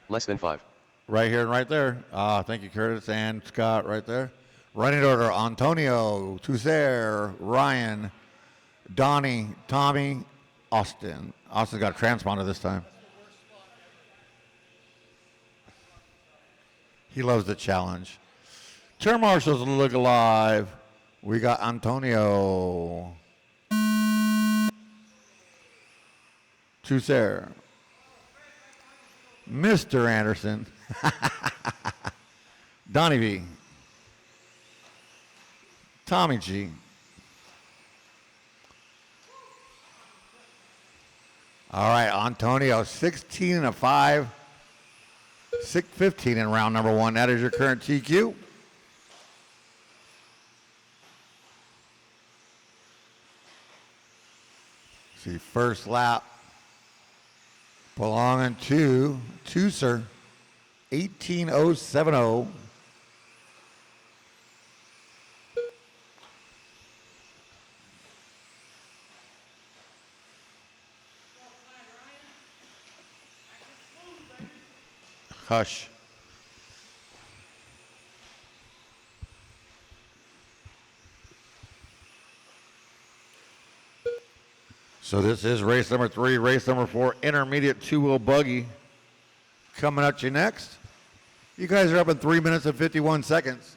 Speaker 2: Less than 5.
Speaker 3: Right here and right there. Thank you, Curtis and Scott, right there. Running order: Antonio, Tucer, Ryan, Donnie, Tommy, Austin. Austin's got a transponder this time. He loves the challenge. Turn marshals look alive. We got Antonio, Tucer, Mr. Anderson, Donnie V, Tommy G. All right, Antonio, 16 and a 5, 6:15 in round number 1. That is your current TQ. See, first lap belonging to Tucer, 18.070. Hush. So this is race number 3, race number 4, intermediate 2-wheel buggy. Coming at you next. You guys are up in 3 minutes and 51 seconds.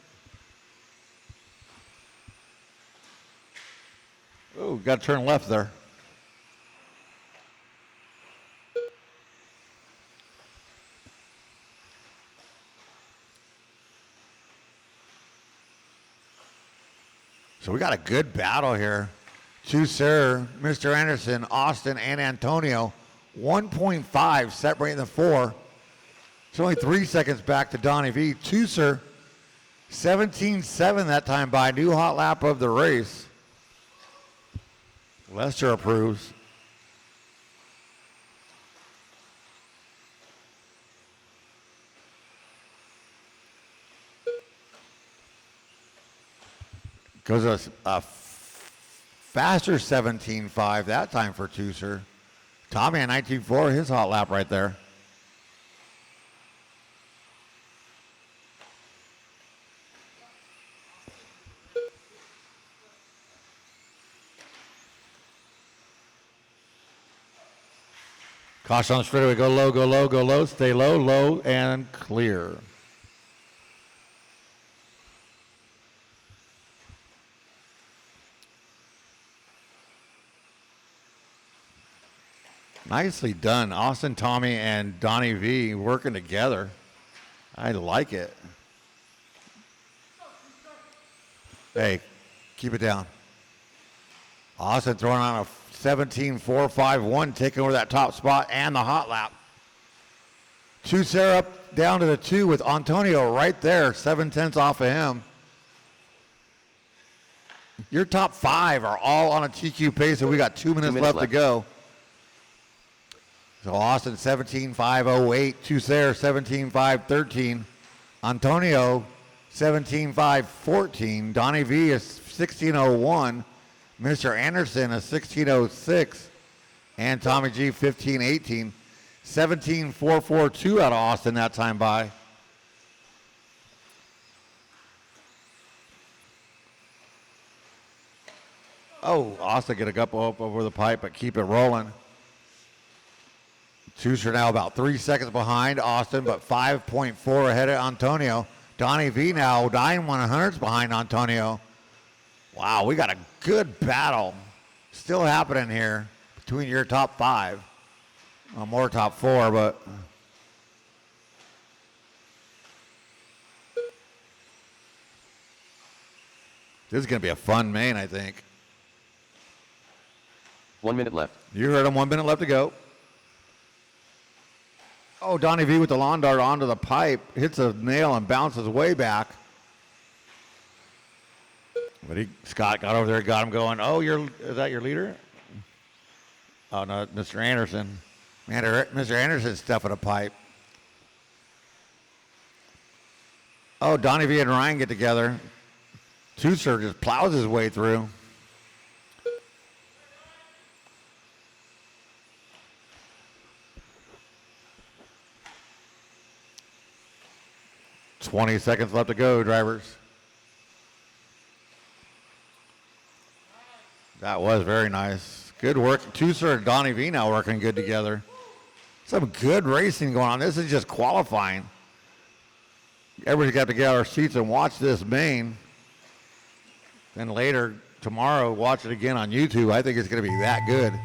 Speaker 3: Oh, got to turn left there. So we got a good battle here. Tucer, Mr. Anderson, Austin, and Antonio. 1.5 separating the 4. It's only 3 seconds back to Donnie V. Tucer, 17.7 that time by new hot lap of the race. Lester approves. Goes a faster 17.5 that time for Tucer. Tommy at 19.4, his hot lap right there. Caution on the straightaway, go low, go low, go low, stay low, low, and clear. Nicely done. Austin, Tommy, and Donnie V working together. I like it. Hey, keep it down. Austin throwing on a 17.451, taking over that top spot and the hot lap. Tucer up down to the 2 with Antonio right there, 7/10 off of him. Your top 5 are all on a TQ pace, and we got 2 minutes left to go. So Austin 17.508, Tucer 17.513, Antonio 17.514, Donnie V is 16.01, Mr. Anderson is 16.06, and Tommy G 15.18. 17.442 out of Austin that time by. Oh, Austin get a couple up over the pipe, but keep it rolling. Tucer now about 3 seconds behind Austin, but 5.4 ahead of Antonio. Donnie V now 9/100ths behind Antonio. Wow, we got a good battle still happening here between your top 5. Well, more top 4, but this is going to be a fun main, I think.
Speaker 2: 1 minute left.
Speaker 3: You heard him, 1 minute left to go. Oh, Donnie V with the lawn dart onto the pipe, hits a nail and bounces way back. But Scott got over there, got him going. Oh, is that your leader? Oh, no, Mr. Anderson. Mr. Anderson's stuffing a pipe. Oh, Donnie V and Ryan get together. Two-Sir just plows his way through. "20 seconds left to go, drivers." That was very nice. Good work. Two-Sir and Donnie V now working good together. Some good racing going on. This is just qualifying. Everybody's got to get out our seats and watch this main. Then later, tomorrow, watch it again on YouTube. I think it's going to be that good.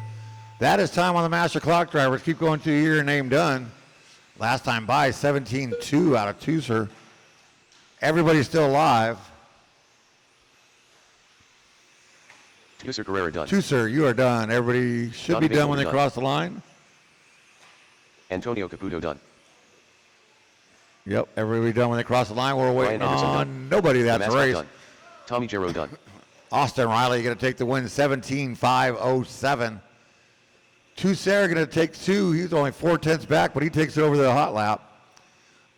Speaker 3: That is time on the Master Clock, drivers. Keep going to your name done. Last time by, 17-2 out of Two-Sir. Everybody's still alive.
Speaker 2: Two-Sir Carrera done.
Speaker 3: Two-Sir, you are done. Everybody should
Speaker 2: Donnie
Speaker 3: be done when they
Speaker 2: done.
Speaker 3: cross the line.
Speaker 2: Antonio Caputo done.
Speaker 3: Yep, everybody done when they cross the line. We're waiting
Speaker 2: Ryan Anderson
Speaker 3: on
Speaker 2: done.
Speaker 3: nobody. That's a
Speaker 2: Mascot
Speaker 3: race.
Speaker 2: done. Tommy Jarrow done.
Speaker 3: Austin Riley going to take the win, 17-5-07. Two-Sir going to take two. He's only 4/10 back, but he takes it over the hot lap.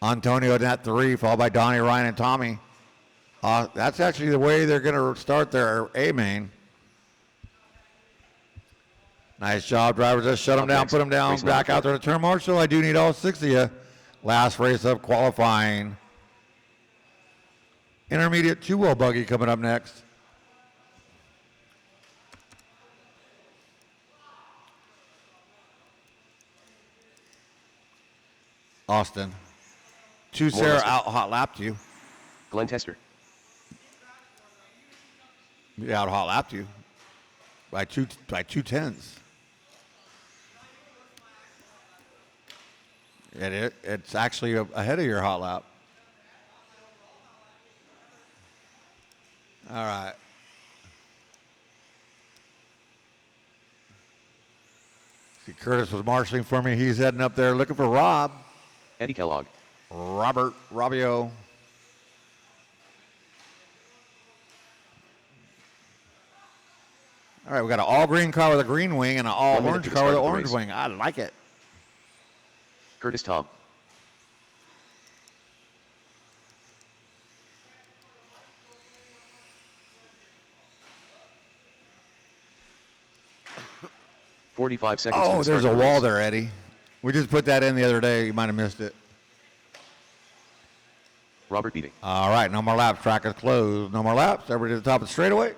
Speaker 3: Antonio in that 3, followed by Donnie, Ryan, and Tommy. That's actually the way they're going to start their A main. Nice job, drivers. Just shut them down,
Speaker 2: Next,
Speaker 3: put them down,
Speaker 2: race
Speaker 3: back
Speaker 2: number
Speaker 3: out there to turn marshal. I do need all 6 of you. Last race of qualifying. Intermediate 2-wheel buggy coming up next. Austin. Two-Sir
Speaker 2: Lester.
Speaker 3: out hot lapped you.
Speaker 2: Glenn Tester.
Speaker 3: Yeah, out hot lapped you by 2/10. It's actually ahead of your hot lap. All right. See, Curtis was marshaling for me. He's heading up there looking for Rob.
Speaker 2: Eddie Kellogg.
Speaker 3: Robert Robbio. All right, we got an all-green car with a green wing and an
Speaker 2: 1 minute
Speaker 3: all-orange
Speaker 2: to the
Speaker 3: car with
Speaker 2: start
Speaker 3: an
Speaker 2: of the
Speaker 3: orange
Speaker 2: race.
Speaker 3: wing. I like it.
Speaker 2: Curtis Tom. "45 seconds to
Speaker 3: Oh,
Speaker 2: the start
Speaker 3: there's a
Speaker 2: of the
Speaker 3: wall
Speaker 2: race.
Speaker 3: there, Eddie. We just put that in the other day. You might have missed it.
Speaker 2: Robert Beatty.
Speaker 3: All right, no more laps. Track is closed. No more laps. Everybody to the top of the straightaway.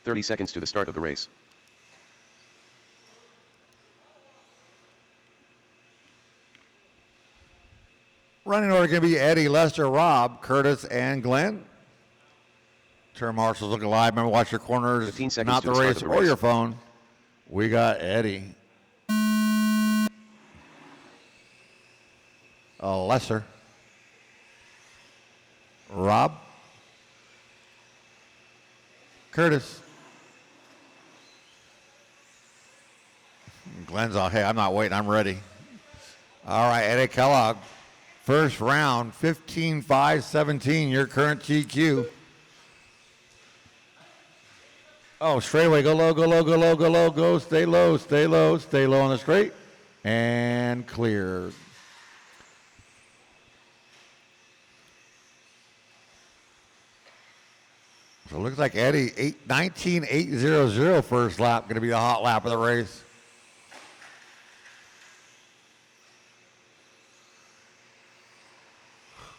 Speaker 2: 30 seconds to the start of the race.
Speaker 3: Running order going to be Eddie, Lester, Rob, Curtis, and Glenn. Turn marshals looking live. Remember, watch your corners,
Speaker 2: 15 seconds
Speaker 3: not
Speaker 2: to
Speaker 3: the
Speaker 2: the start
Speaker 3: race
Speaker 2: of the
Speaker 3: or
Speaker 2: race.
Speaker 3: your phone. We got Eddie. Lester. Rob. Curtis. Glenn's all, hey, I'm not waiting. I'm ready. All right, Eddie Kellogg. First round, 15-5-17, your current TQ. Oh, straightaway, go low, go low, go low, go low, go, stay low, stay low, stay low on the straight, and clear. So it looks like Eddie, 19.800 first lap, going to be the hot lap of the race.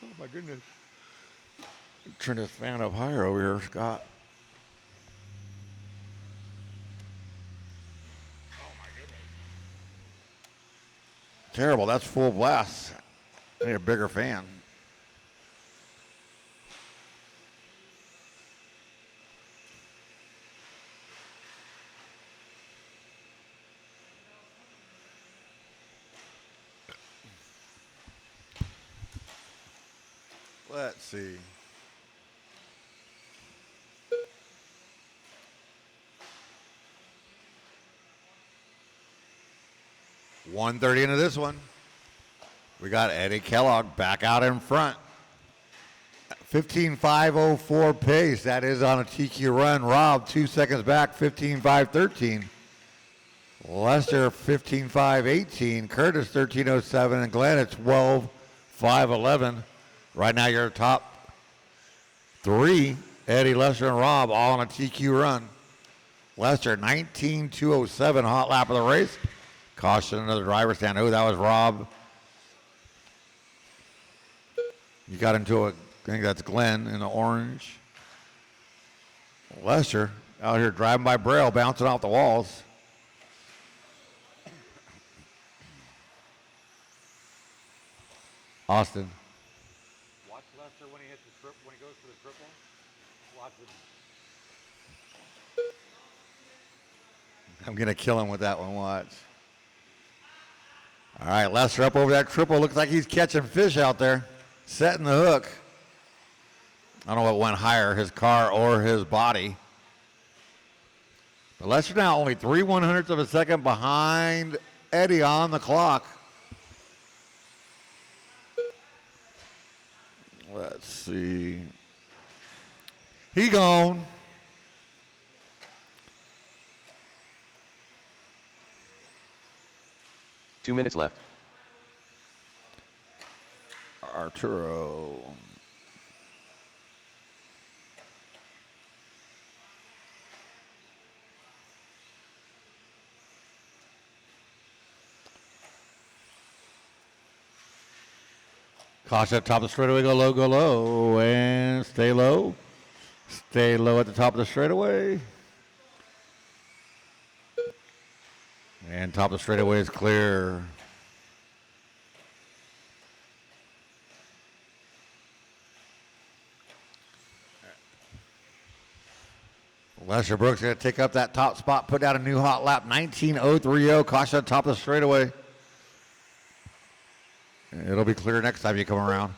Speaker 3: Oh my goodness. Turn this fan up higher over here, Scott. Terrible. That's full blast. I need a bigger fan. Let's see. .130 into this one. We got Eddie Kellogg back out in front. 15.504 pace. That is on a TQ run. Rob, 2 seconds back, 15.513. Lester, 15.518. Curtis, 13.07. And Glenn at 12.511. Right now, your top three, Eddie, Lester, and Rob, all on a TQ run. Lester, 19.207, hot lap of the race. Caution, another driver stand. Oh, that was Rob. You got into a, I think that's Glenn in the orange. Lester out here driving by Braille, bouncing off the walls. Austin. Watch Lester when he hits the when he goes for the triple. Watch it. I'm gonna kill him with that one. Watch. All right, Lester up over that triple. Looks like he's catching fish out there, setting the hook. I don't know what went higher, his car or his body. But Lester now only 3/100ths of a second behind Eddie on the clock. Let's see. He gone.
Speaker 2: Two minutes left.
Speaker 3: Arturo. Caution at the top of the straightaway, go low, and stay low. Stay low at the top of the straightaway. And top of the straightaway is clear. Lester Brooks going to take up that top spot, put out a new hot lap, 19.030. Caution at the top of the straightaway. It'll be clear next time you come around.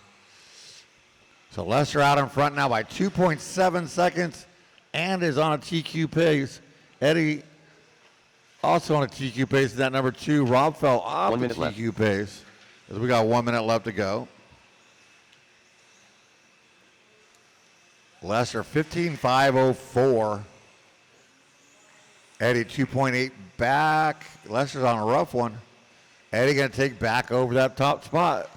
Speaker 3: So Lester out in front now by 2.7 seconds and is on a TQ pace. Eddie also on a TQ pace in that number 2. Rob fell off
Speaker 2: 1
Speaker 3: the
Speaker 2: minute
Speaker 3: TQ
Speaker 2: left.
Speaker 3: pace as we got 1 minute left to go. Lester 15.504. Eddie 2.8 back. Lester's on a rough one. Eddie going to take back over that top spot.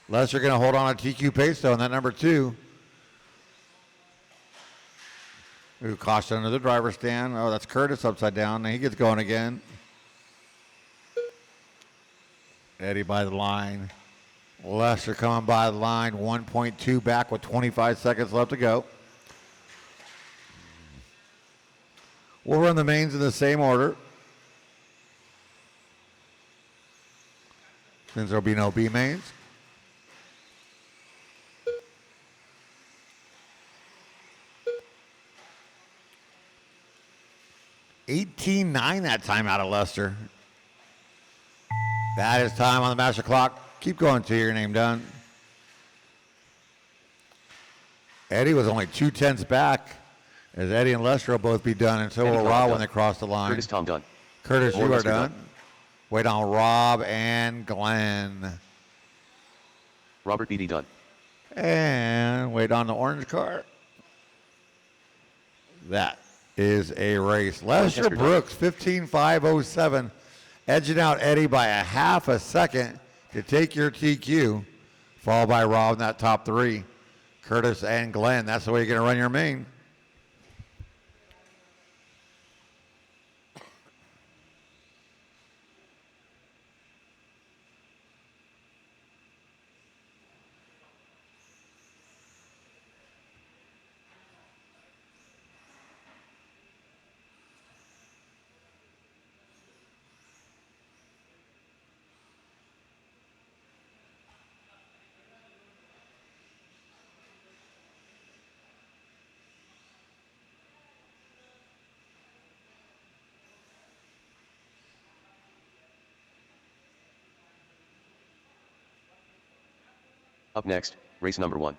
Speaker 3: Lester going to hold on a TQ pace though in that number 2. Ooh, caution under the driver's stand. Oh, that's Curtis upside down. He gets going again. Eddie by the line. Lester coming by the line. 1.2 back with 25 seconds left to go. We'll run the mains in the same order, since there'll be no B mains. $18.9 that time out of Lester. That is time on the master clock. Keep going till your name done. Eddie was only 2/10 back, as Eddie and Lester will both be done, and so will Rob when they cross the line.
Speaker 2: Curtis, Tom done.
Speaker 3: Curtis,
Speaker 2: Or
Speaker 3: you are
Speaker 2: Lester
Speaker 3: done. Wait on Rob and Glenn.
Speaker 2: Robert BD done.
Speaker 3: And wait on the orange car. That is a race. Lester
Speaker 2: Lancaster
Speaker 3: Brooks, 15.507, edging out Eddie by a half a second to take your TQ, followed by Rob in that top 3. Curtis and Glenn, that's the way you're going to run your main.
Speaker 2: Up next, race number 1.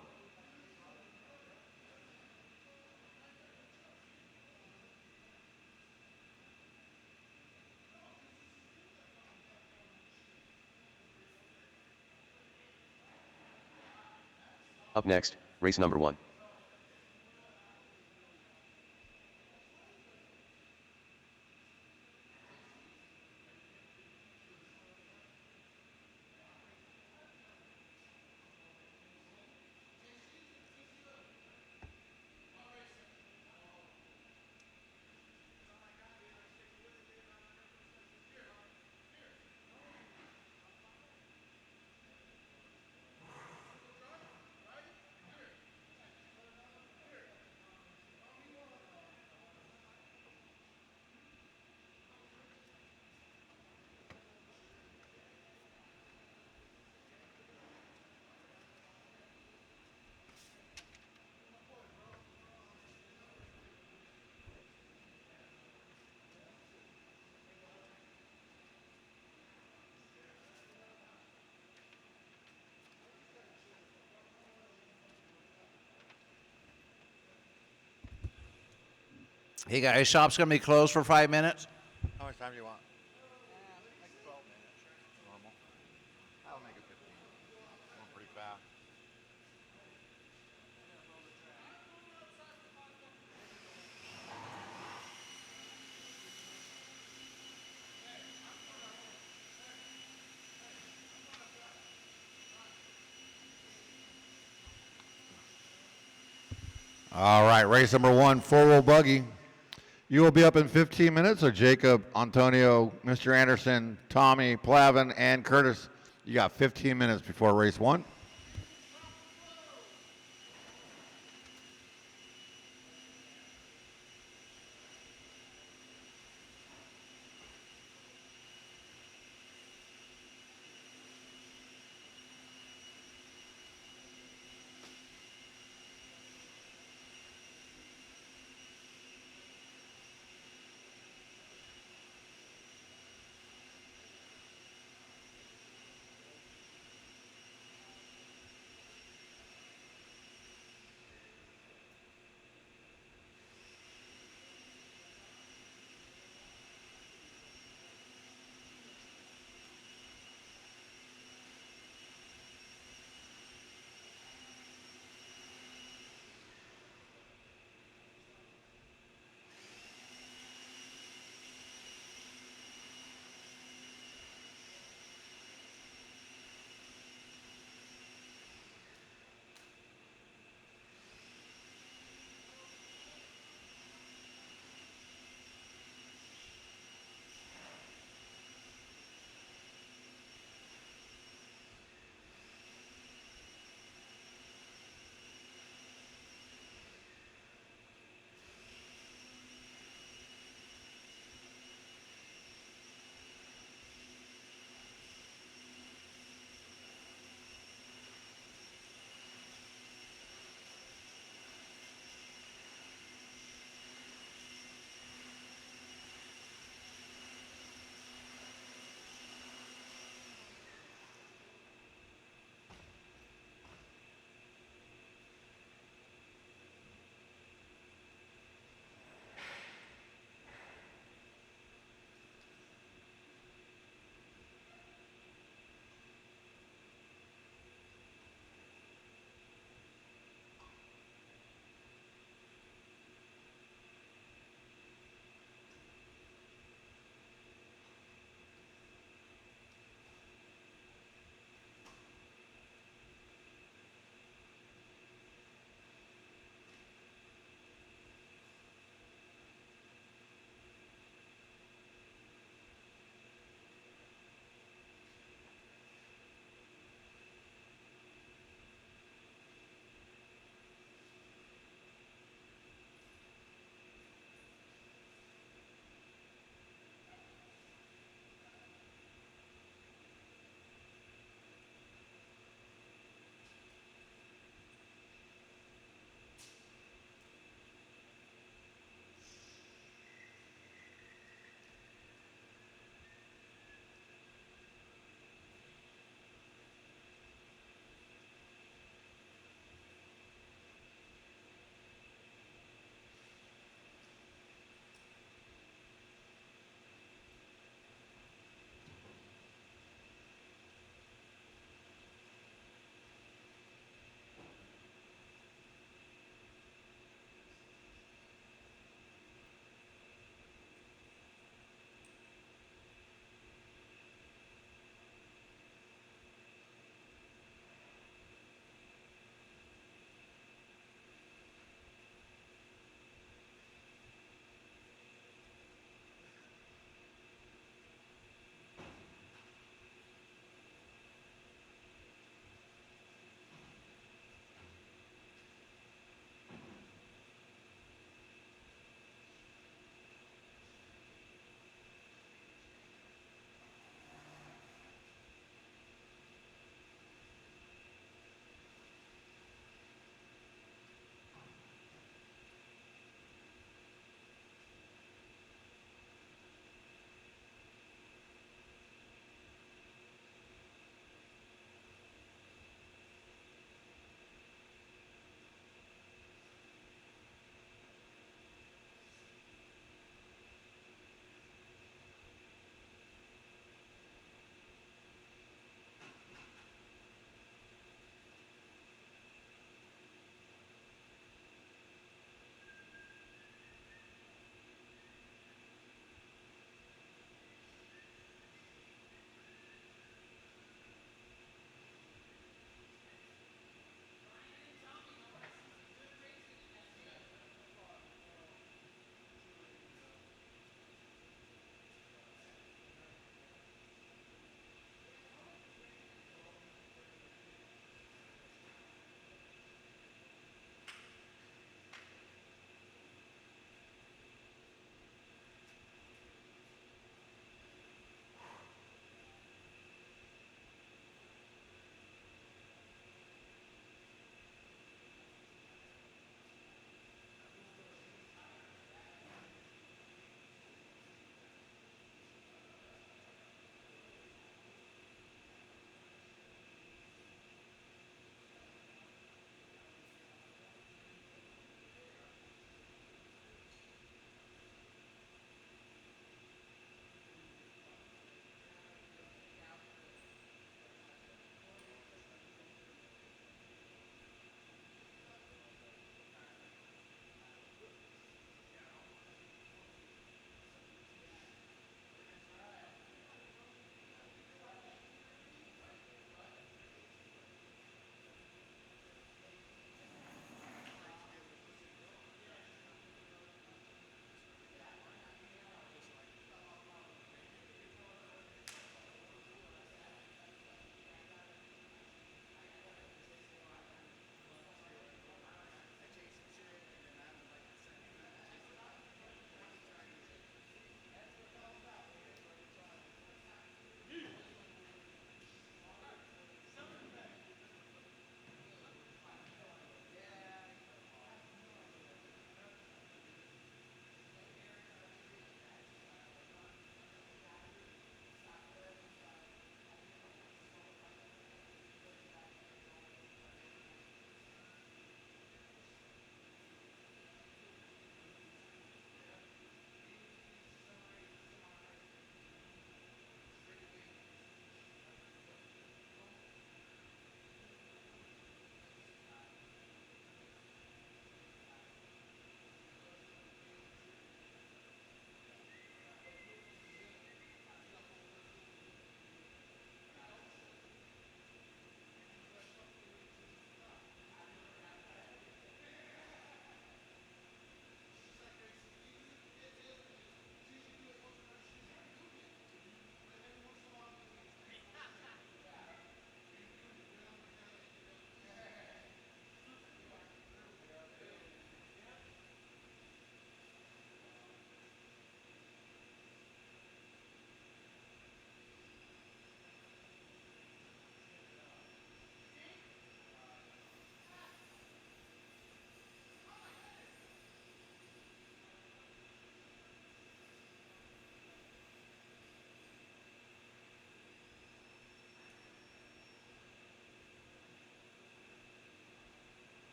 Speaker 2: Up next, race number 1.
Speaker 1: Hey guys, shop's gonna be closed for 5 minutes.
Speaker 3: How much time do you want? Like 12 minutes. Normal. I'll make it 15. Going pretty fast. All right, race number 1, four-wheel buggy. You will be up in 15 minutes, so Jacob, Antonio, Mr. Anderson, Tommy, Plavin, and Curtis, you got 15 minutes before race 1.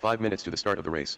Speaker 2: 5 minutes to the start of the race.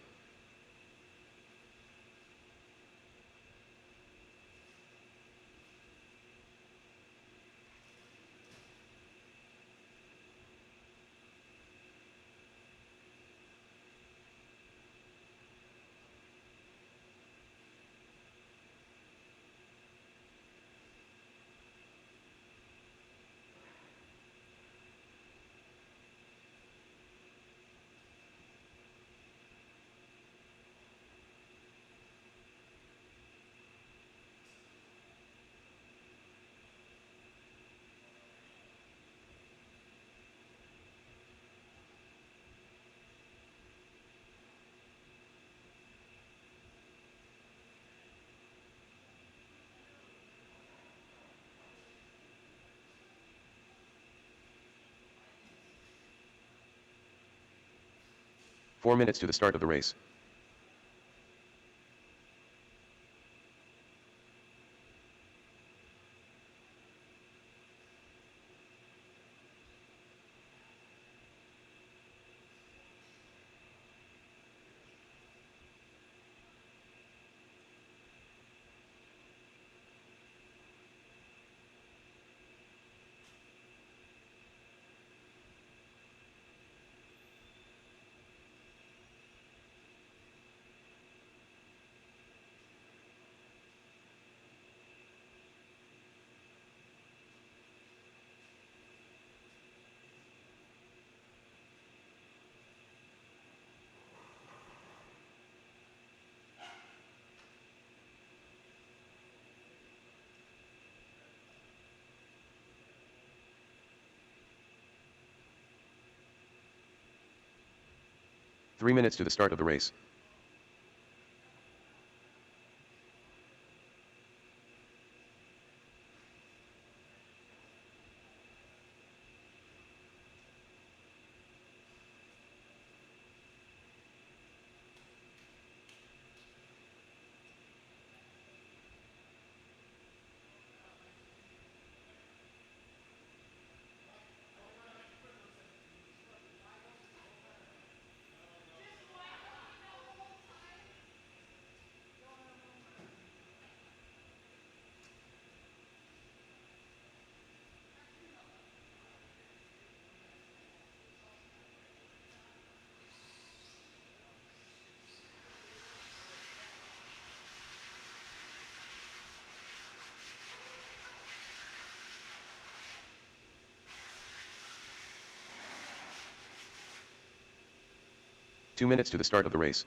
Speaker 2: Four minutes to the start of the race. Three minutes to the start of the race. Two minutes to the start of the race.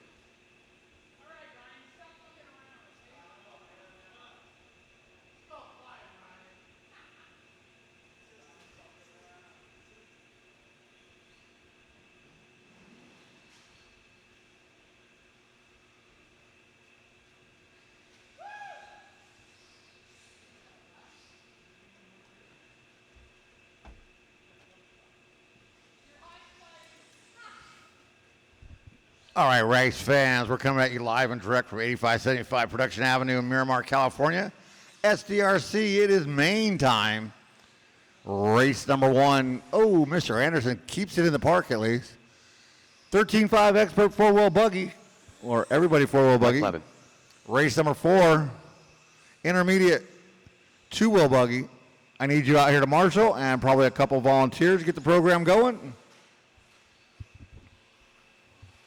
Speaker 3: All right, race fans, we're coming at you live and direct from 8575 Production Avenue in Miramar, California. SDRC, it is main time. Race number one. Oh, Mr. Anderson keeps it in the park at least. 13.5 expert four-wheel buggy, or everybody four-wheel buggy.
Speaker 2: 11.
Speaker 3: Race number 4, intermediate two-wheel buggy. I need you out here to marshal and probably a couple volunteers to get the program going.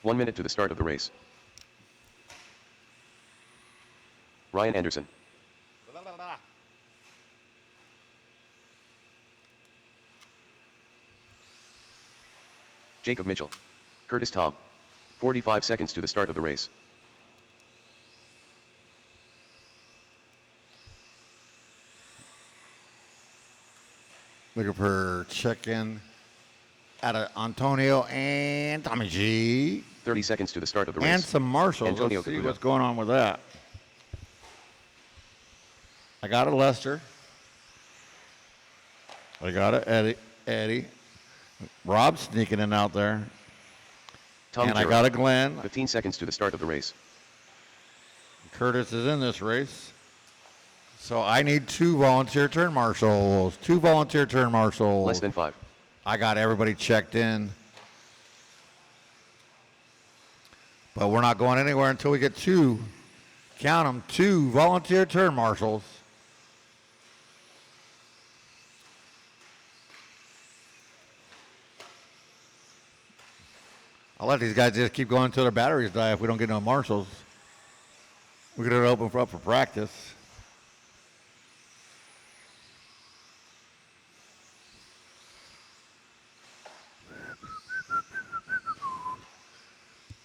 Speaker 2: 1 minute to the start of the race. Ryan Anderson. Jacob Mitchell. Curtis Tom. 45 seconds to the start of the race.
Speaker 3: Looking for check-in out of Antonio and Tommy G.
Speaker 2: 30 seconds to the start of the race.
Speaker 3: And some marshals.
Speaker 2: Antonio
Speaker 3: Let's see
Speaker 2: Caputo.
Speaker 3: what's going on with that. I got a Lester. I got a Eddie. Rob sneaking in out there.
Speaker 2: Tom
Speaker 3: And I
Speaker 2: Jarrett.
Speaker 3: got a Glenn.
Speaker 2: 15 seconds to the start of the race.
Speaker 3: Curtis is in this race. So I need 2 volunteer turn marshals. 2 volunteer turn marshals.
Speaker 2: Less than 5.
Speaker 3: I got everybody checked in. But we're not going anywhere until we get two, count them, two volunteer turn marshals. I'll let these guys just keep going until their batteries die if we don't get no marshals. We're going to open up for practice.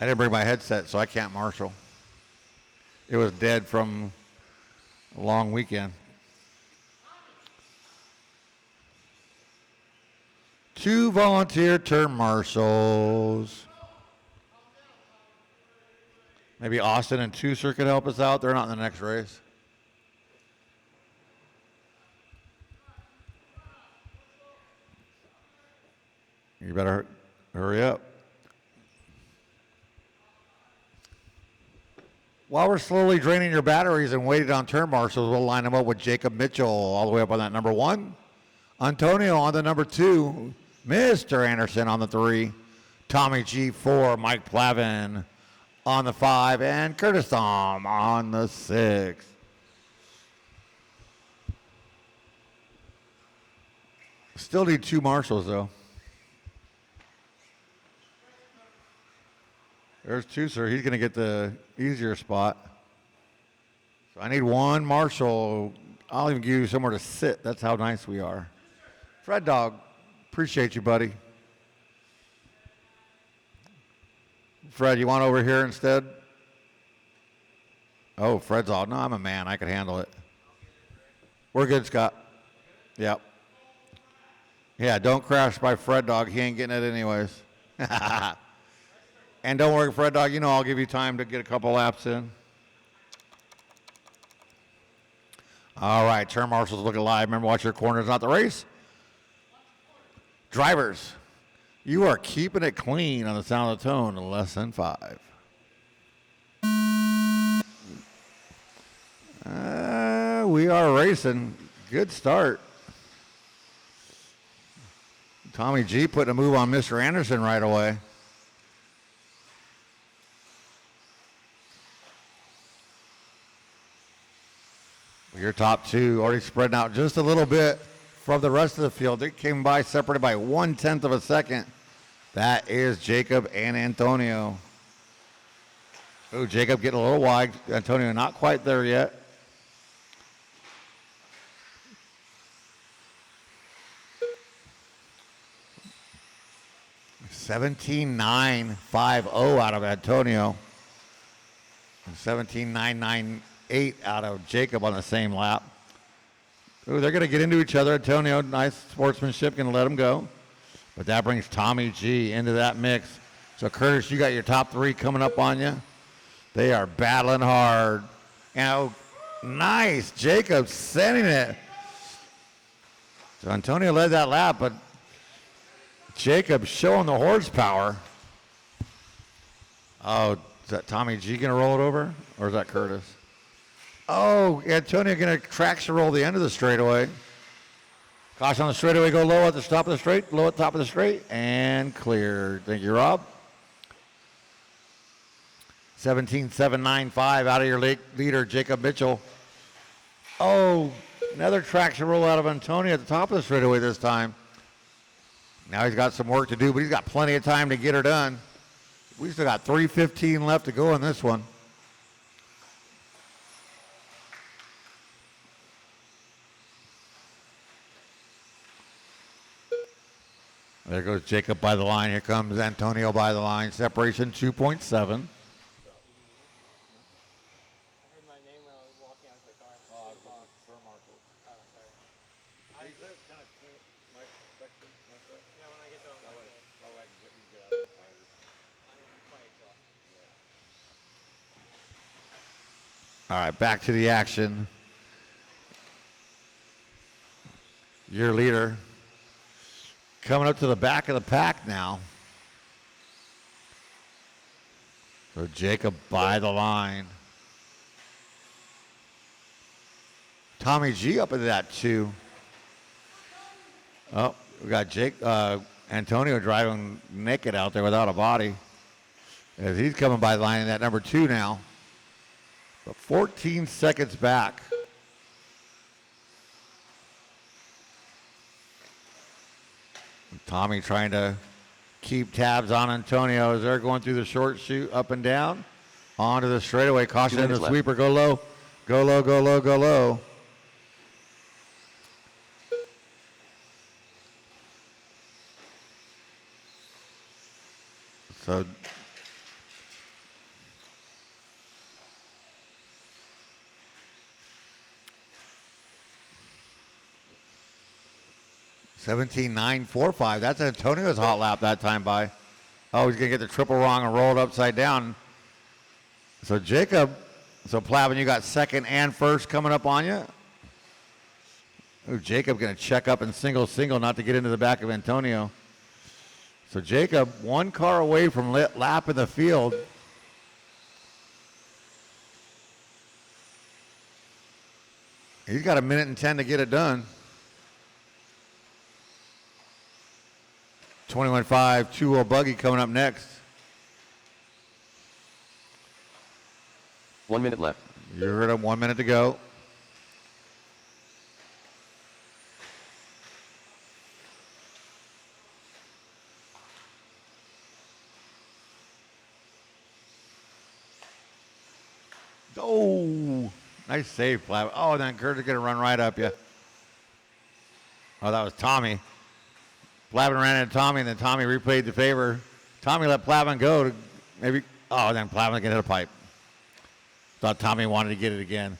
Speaker 3: I didn't bring my headset, so I can't marshal. It was dead from a long weekend. Two volunteer turn marshals. Maybe Austin and Tooser could help us out. They're not in the next race. You better hurry up. While we're slowly draining your batteries and waiting on turn marshals, we'll line them up with Jacob Mitchell all the way up on that number 1. Antonio on the number 2. Mr. Anderson on the 3. Tommy G 4. Mike Plavin on the 5. And Curtis Thom on the 6. Still need 2 marshals, though. There's Tooser. He's going to get the easier spot. So I need 1 marshal. I'll even give you somewhere to sit. That's how nice we are. Fred Dog, appreciate you, buddy. Fred, you want over here instead? Oh, Fred's all, no, I'm a man. I can handle it. We're good, Scott. Yep. Yeah, don't crash by Fred Dog. He ain't getting it anyways. And don't worry, Fred Dog, you know I'll give you time to get a couple laps in. All right, turn marshals looking live. Remember, watch your corners, not the race. Drivers, you are keeping it clean on the sound of the tone in less than 5. We are racing. Good start. Tommy G putting a move on Mr. Anderson right away. Your top 2 already spreading out just a little bit from the rest of the field. They came by separated by 1/10 of a second. That is Jacob and Antonio. Oh, Jacob getting a little wide. Antonio not quite there yet. (17.950) out of Antonio. And 17.998 out of Jacob on the same lap. Ooh, they're going to get into each other. Antonio, nice sportsmanship, going to let him go. But that brings Tommy G into that mix. So, Curtis, you got your top 3 coming up on you. They are battling hard. And, oh, nice. Jacob sending it. So, Antonio led that lap, but Jacob showing the horsepower. Oh, is that Tommy G going to roll it over? Or is that Curtis? Oh, Antonio going to traction roll the end of the straightaway. Caution on the straightaway, go low at the top of the straight, low at the top of the straight, and clear. Thank you, Rob. 17.795 out of your leader, Jacob Mitchell. Oh, another traction roll out of Antonio at the top of the straightaway this time. Now he's got some work to do, but he's got plenty of time to get her done. We still got 3:15 left to go in this one. There goes Jacob by the line. Here comes Antonio by the line. Separation 2.7. All right, back to the action. Your leader coming up to the back of the pack now. So Jacob by the line. Tommy G up into that 2. Oh, we got Antonio driving naked out there without a body. as he's coming by the line in that number 2 now. But 14 seconds back. Tommy trying to keep tabs on Antonio as they're going through the short chute up and down. Onto the straightaway. Caution in the sweeper. Go low. Go low, go low, go low. So 17.945. That's Antonio's hot lap that time by. Oh, he's going to get the triple wrong and roll it upside down. So Jacob, so Plavin, you got second and first coming up on you. Ooh, Jacob going to check up and single not to get into the back of Antonio. So Jacob, one car away from lap in the field. He's got 1:10 to get it done. 21.5, 2-wheel buggy coming up next.
Speaker 2: 1 minute left.
Speaker 3: You heard him, 1 minute to go. Oh, nice save, Flav. Oh, and then Kurt's going to run right up you. Oh, that was Tommy. Plavin ran into Tommy, and then Tommy replayed the favor. Tommy let Plavin go to maybe. Oh, then Plavin can hit a pipe. Thought Tommy wanted to get it again.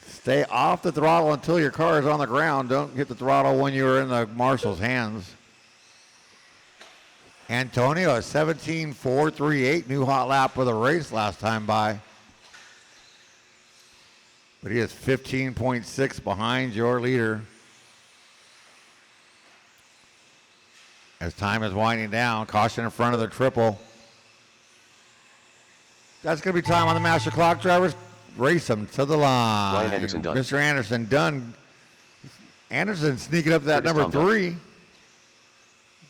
Speaker 3: Stay off the throttle until your car is on the ground. Don't hit the throttle when you're in the marshal's hands. Antonio, a 17.438, new hot lap for the race last time by. But he is 15.6 behind your leader. As time is winding down, caution in front of the triple. That's going to be time on the master clock, drivers. Race them to the line.
Speaker 2: Ryan Anderson done.
Speaker 3: Mr. Anderson done. Anderson sneaking up to that number 3.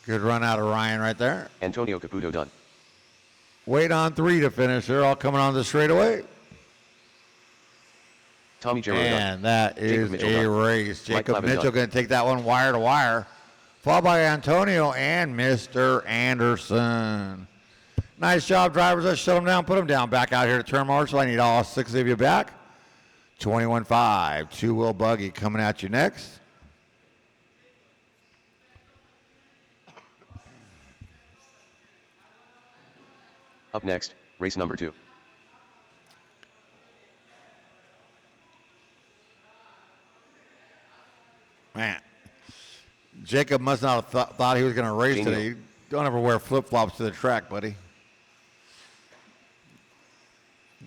Speaker 3: Good run out of Ryan right there.
Speaker 2: Antonio Caputo done.
Speaker 3: Wait on 3 to finish. They're all coming on the straightaway.
Speaker 2: Tommy Jarrett done.
Speaker 3: And that is
Speaker 2: Mitchell
Speaker 3: a
Speaker 2: done.
Speaker 3: race. Jacob
Speaker 2: Plavin
Speaker 3: Mitchell
Speaker 2: done.
Speaker 3: going to take that one wire to wire. Followed by Antonio and Mr. Anderson. Nice job, drivers. Let's shut them down, put them down. Back out here to turn marshal. I need all 6 of you back. 21.5, 2-wheel buggy coming at you next.
Speaker 2: Up next, race number 2.
Speaker 3: Man, Jacob must not have thought he was going to race
Speaker 2: Genial.
Speaker 3: today. Don't ever wear flip-flops to the track, buddy.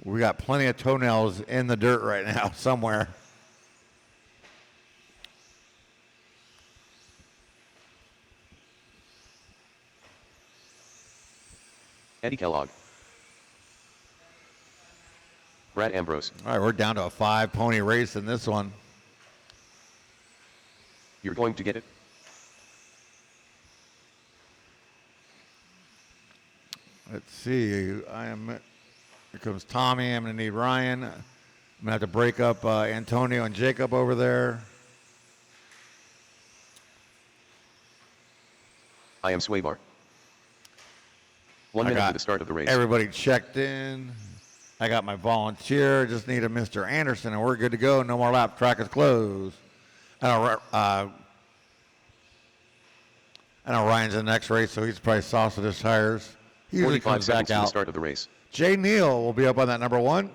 Speaker 3: We got plenty of toenails in the dirt right now somewhere.
Speaker 2: Eddie Kellogg. Brad Ambrose.
Speaker 3: All right, we're down to a 5-pony race in this one.
Speaker 2: You're going to get it.
Speaker 3: Let's see. Here comes Tommy. I'm going to need Ryan. I'm going to have to break up Antonio and Jacob over there.
Speaker 2: I am Swaybar. 1 minute to the start of the race.
Speaker 3: Everybody checked in. I got my volunteer. Just need a Mr. Anderson, and we're good to go. No more lap. Track is closed. I know Ryan's in the next race, so he's probably sausage his tires. He usually
Speaker 2: 45
Speaker 3: comes back
Speaker 2: seconds to the
Speaker 3: out.
Speaker 2: start of the race.
Speaker 3: Jay Neal will be up on that number 1.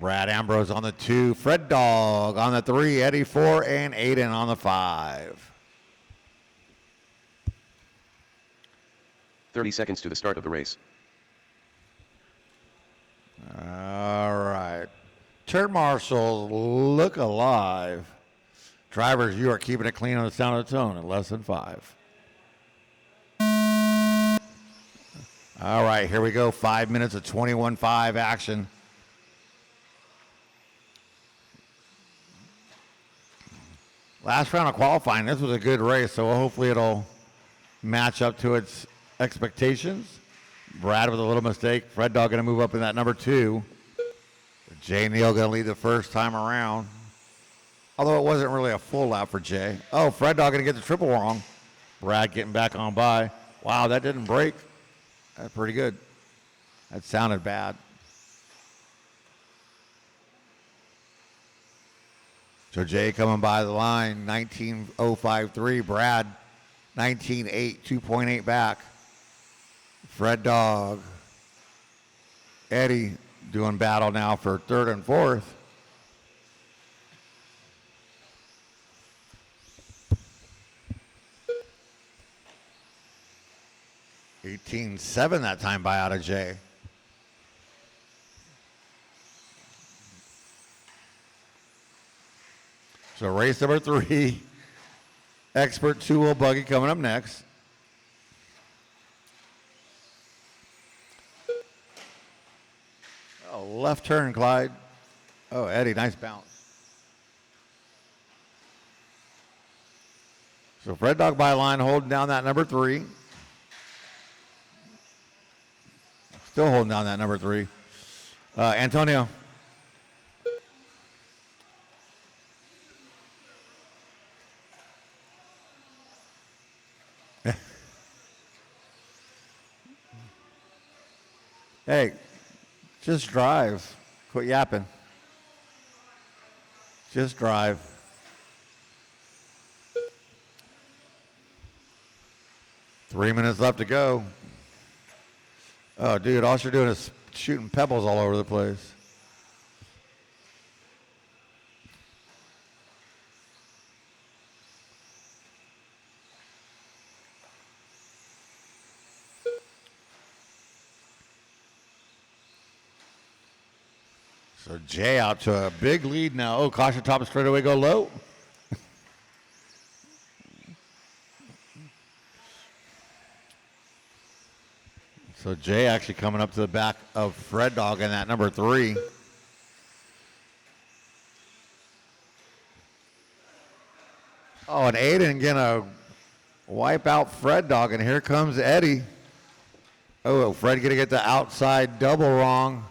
Speaker 3: Brad Ambrose on the 2. Fred Dog on the 3. Eddie 4. And Aiden on the 5.
Speaker 2: 30 seconds to the start of the race.
Speaker 3: All right. Turn marshals, look alive. Drivers, you are keeping it clean on the sound of the tone at less than 5. All right, here we go. 5 minutes of 21.5 action. Last round of qualifying. This was a good race, so hopefully it'll match up to its expectations. Brad with a little mistake. Fred Dog going to move up in that number 2. Jay Neal going to lead the first time around. Although it wasn't really a full lap for Jay. Oh, Fred Dog going to get the triple wrong. Brad getting back on by. Wow, that didn't break. That's pretty good. That sounded bad. So Jay coming by the line, 19.053. Brad, 19.8, 2.8 back. Fred Dog. Eddie doing battle now for 3rd and 4th. $18.7 that time by out of Jay. So race number 3, Expert 2-wheel buggy coming up next. Oh, left turn, Clyde. Oh, Eddie, nice bounce. So Fred Dog by line holding down that number 3. Still holding down that number 3. Antonio. Hey, just drive. Quit yapping. Just drive. Three minutes left to go. Oh, dude, all you're doing is shooting pebbles all over the place. So Jay out to a big lead now. Oh, caution top straightaway, go low. So Jay actually coming up to the back of Fred Dog in that number 3. Oh, and Aiden gonna wipe out Fred Dog, and here comes Eddie. Oh, Fred gonna get the outside double wrong.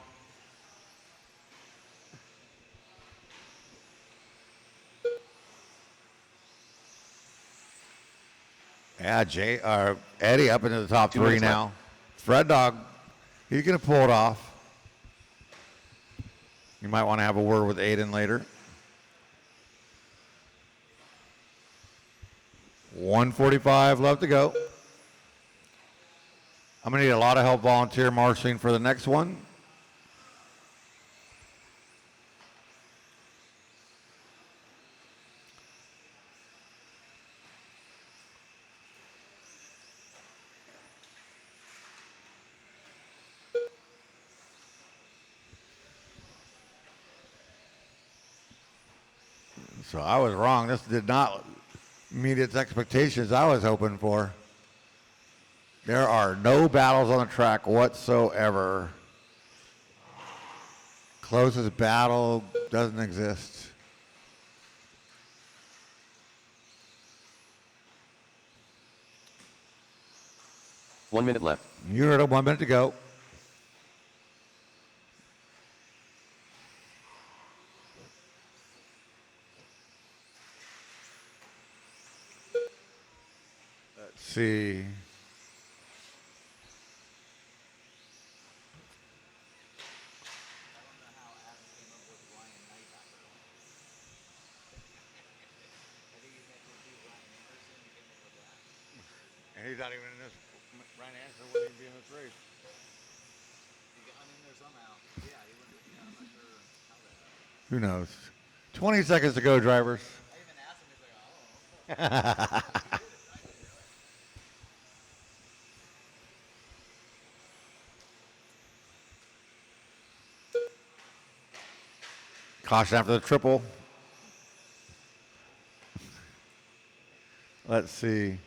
Speaker 3: Yeah, Eddie up into the top 3 now. Left. Fred Dog, he's going to pull it off. You might want to have a word with Aiden later. 1:45 left to go. I'm going to need a lot of help volunteer marshaling for the next one. So I was wrong. This did not meet its expectations I was hoping for. There are no battles on the track whatsoever. Closest battle doesn't exist.
Speaker 2: One minute left.
Speaker 3: You heard it, 1 minute to go. Let's see. And he's not even in this. Ryan Anderson wouldn't even be in this race.
Speaker 1: He got in there somehow. Yeah, he wouldn't. Yeah, I'm not sure how that happened.
Speaker 3: Who knows? 20 seconds to go, drivers.
Speaker 1: I even asked him. He's like, oh.
Speaker 3: Caution after the triple. Let's see.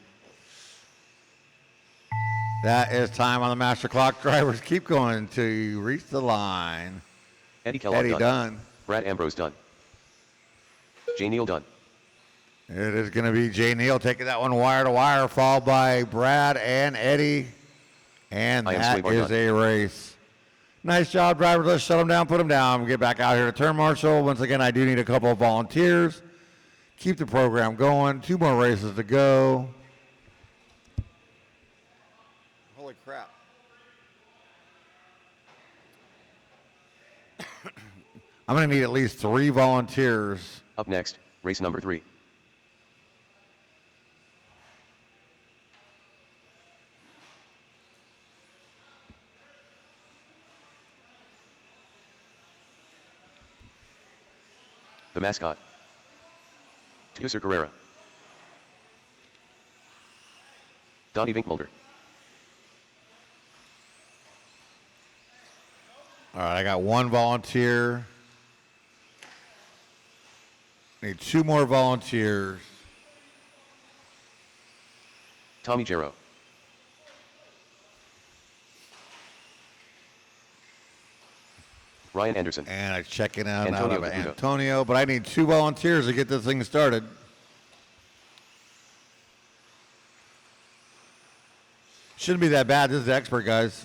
Speaker 3: That is time on the master clock. Drivers keep going until you reach the line.
Speaker 2: Eddie Kellogg
Speaker 3: Eddie done.
Speaker 2: Brad Ambrose done. Jay Neal done.
Speaker 3: It is going to be Jay Neal taking that one wire to wire, followed by Brad and Eddie And
Speaker 2: I am
Speaker 3: that
Speaker 2: Swaybar
Speaker 3: is
Speaker 2: done.
Speaker 3: a race. Nice job, drivers. Let's shut them down, put them down. Get back out here to turn marshal. Once again, I do need a couple of volunteers. Keep the program going. 2 more races to go. Holy crap. I'm going to need at least 3 volunteers.
Speaker 2: Up next, race number 3. The mascot. Tuser Carrera. Donnie Vinkmulder.
Speaker 3: All right, I got 1 volunteer. Need 2 more volunteers.
Speaker 2: Tommy Jarrow. Ryan Anderson.
Speaker 3: And I'm checking out
Speaker 2: Antonio
Speaker 3: of
Speaker 2: Caputo.
Speaker 3: Antonio, but I need 2 volunteers to get this thing started. Shouldn't be that bad. This is the expert, guys.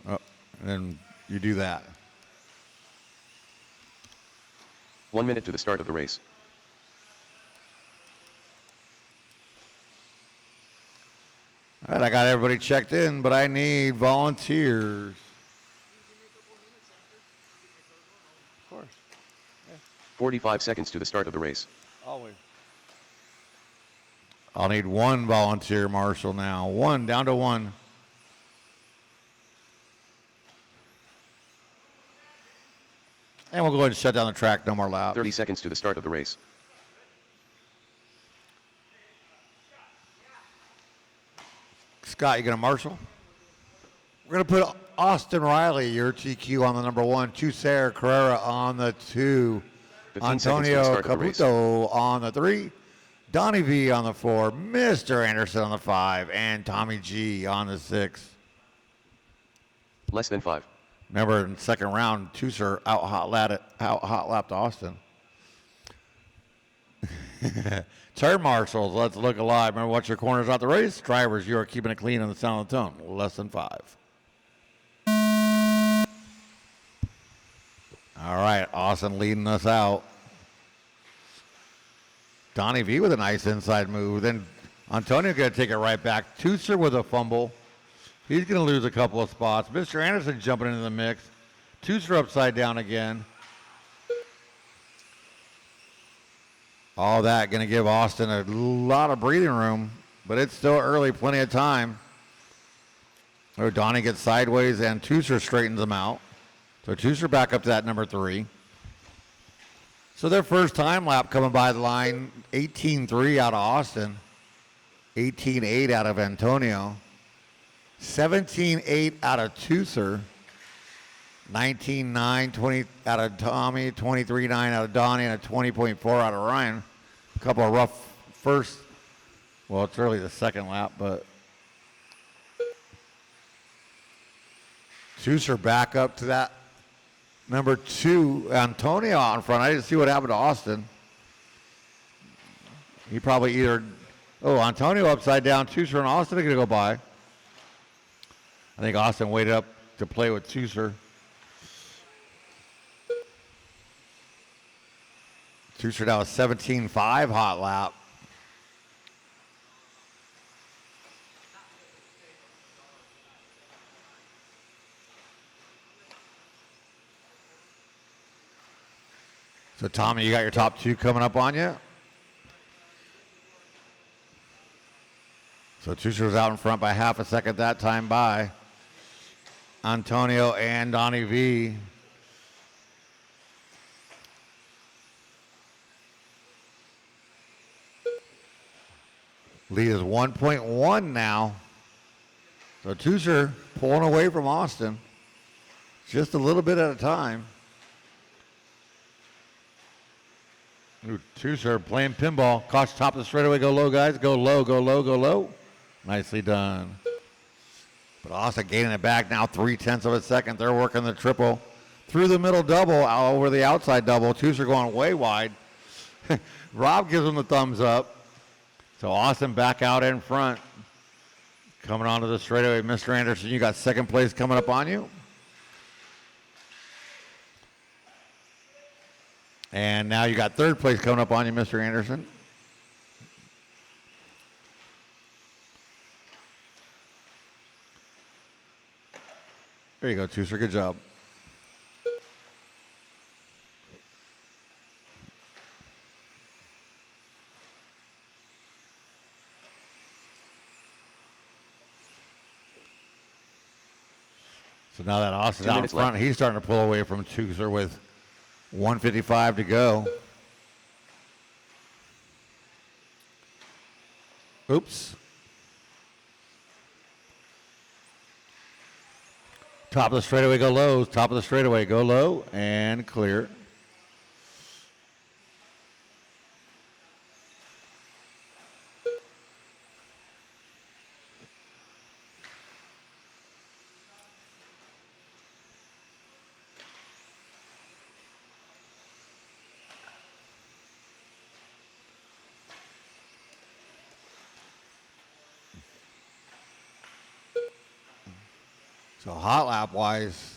Speaker 3: Oh, and you do that.
Speaker 2: 1 minute to the start of the race.
Speaker 3: All right, I got everybody checked in, but I need volunteers. Of course.
Speaker 2: 45 seconds to the start of the race.
Speaker 3: Always. I'll need 1 volunteer marshal now. 1, down to 1. And we'll go ahead and shut down the track. No more laps.
Speaker 2: 30 seconds to the start of the race.
Speaker 3: Scott, you going to marshal? We're going to put Austin Riley, your TQ, on the number 1. Tuser Carrera on the 2.
Speaker 2: 15 seconds to the
Speaker 3: Antonio
Speaker 2: start of the race.
Speaker 3: Caputo on the 3. Donnie V on the 4. Mr. Anderson on the 5. And Tommy G on the 6.
Speaker 2: Less than 5.
Speaker 3: Remember, in the second round, Tuser out hot lapped Austin. Turn marshals, let's look alive. Remember, watch your corners out the race. Drivers, you are keeping it clean on the sound of the tone. Less than 5. All right, Austin leading us out. Donnie V with a nice inside move. Then Antonio going to take it right back. Tuser with a fumble. He's going to lose a couple of spots. Mr. Anderson jumping into the mix. Tuser upside down again. All that going to give Austin a lot of breathing room, but it's still early, plenty of time. Oh, Donnie gets sideways and Tuser straightens him out. So Tuser back up to that number 3. So their first time lap coming by the line, 18.3 out of Austin, 18.8 out of Antonio, 17.8 out of Tuser, 19.9, 20 out of Tommy, 23.9 out of Donnie, and a 20.4 out of Ryan. A couple of rough first, well, it's really the second lap, but Tuser back up to that number 2, Antonio out in front. I didn't see what happened to Austin. He probably either, Antonio upside down, Tuser and Austin are going to go by. I think Austin waited up to play with Tuser. Tuser now a 17.5 hot lap. So Tommy, you got your top 2 coming up on you. So Tuser was out in front by half a second that time by Antonio and Donnie V. Lead is 1.1 now. So Tuser pulling away from Austin. Just a little bit at a time. Ooh, Tuser playing pinball. Caution top of the straightaway. Go low, guys. Go low, go low, go low. Nicely done. But Austin gaining it back now 0.3 of a second. They're working the triple. Through the middle double, out over the outside double. Tuser going way wide. Rob gives him the thumbs up. So Austin back out in front. Coming onto the straightaway, Mr. Anderson, you got second place coming up on you. And now you got third place coming up on you, Mr. Anderson. There you go, Tooser. Good job. So now that Austin's
Speaker 2: 2
Speaker 3: out in
Speaker 2: minutes
Speaker 3: front,
Speaker 2: left.
Speaker 3: he's starting to pull away from Tooser with 1:55 to go. Oops. Top of the straightaway, go low. Top of the straightaway, go low and clear. So hot lap wise,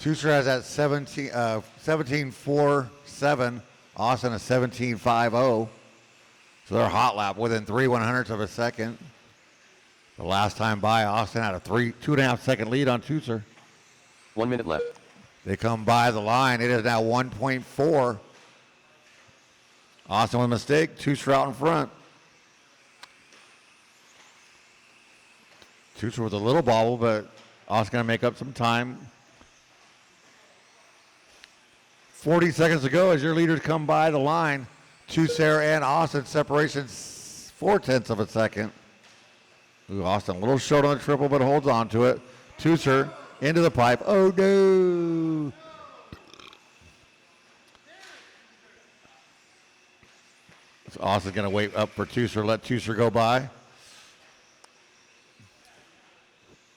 Speaker 3: Tooser has that 17.47. Austin a 17.50. So they're hot lap within 3/100ths of a second. The last time by, Austin had a 2.5 second lead on Tooser.
Speaker 2: 1 minute left.
Speaker 3: They come by the line. It is now 1.4. Austin with a mistake. Tooser out in front. Tooser with a little bobble, but Austin going to make up some time. 40 seconds to go as your leaders come by the line. Tooser and Austin separation 0.4 of a second. Ooh, Austin a little short on the triple, but holds on to it. Tooser into the pipe. Oh, no. So Austin's going to wait up for Tooser, let Tooser go by.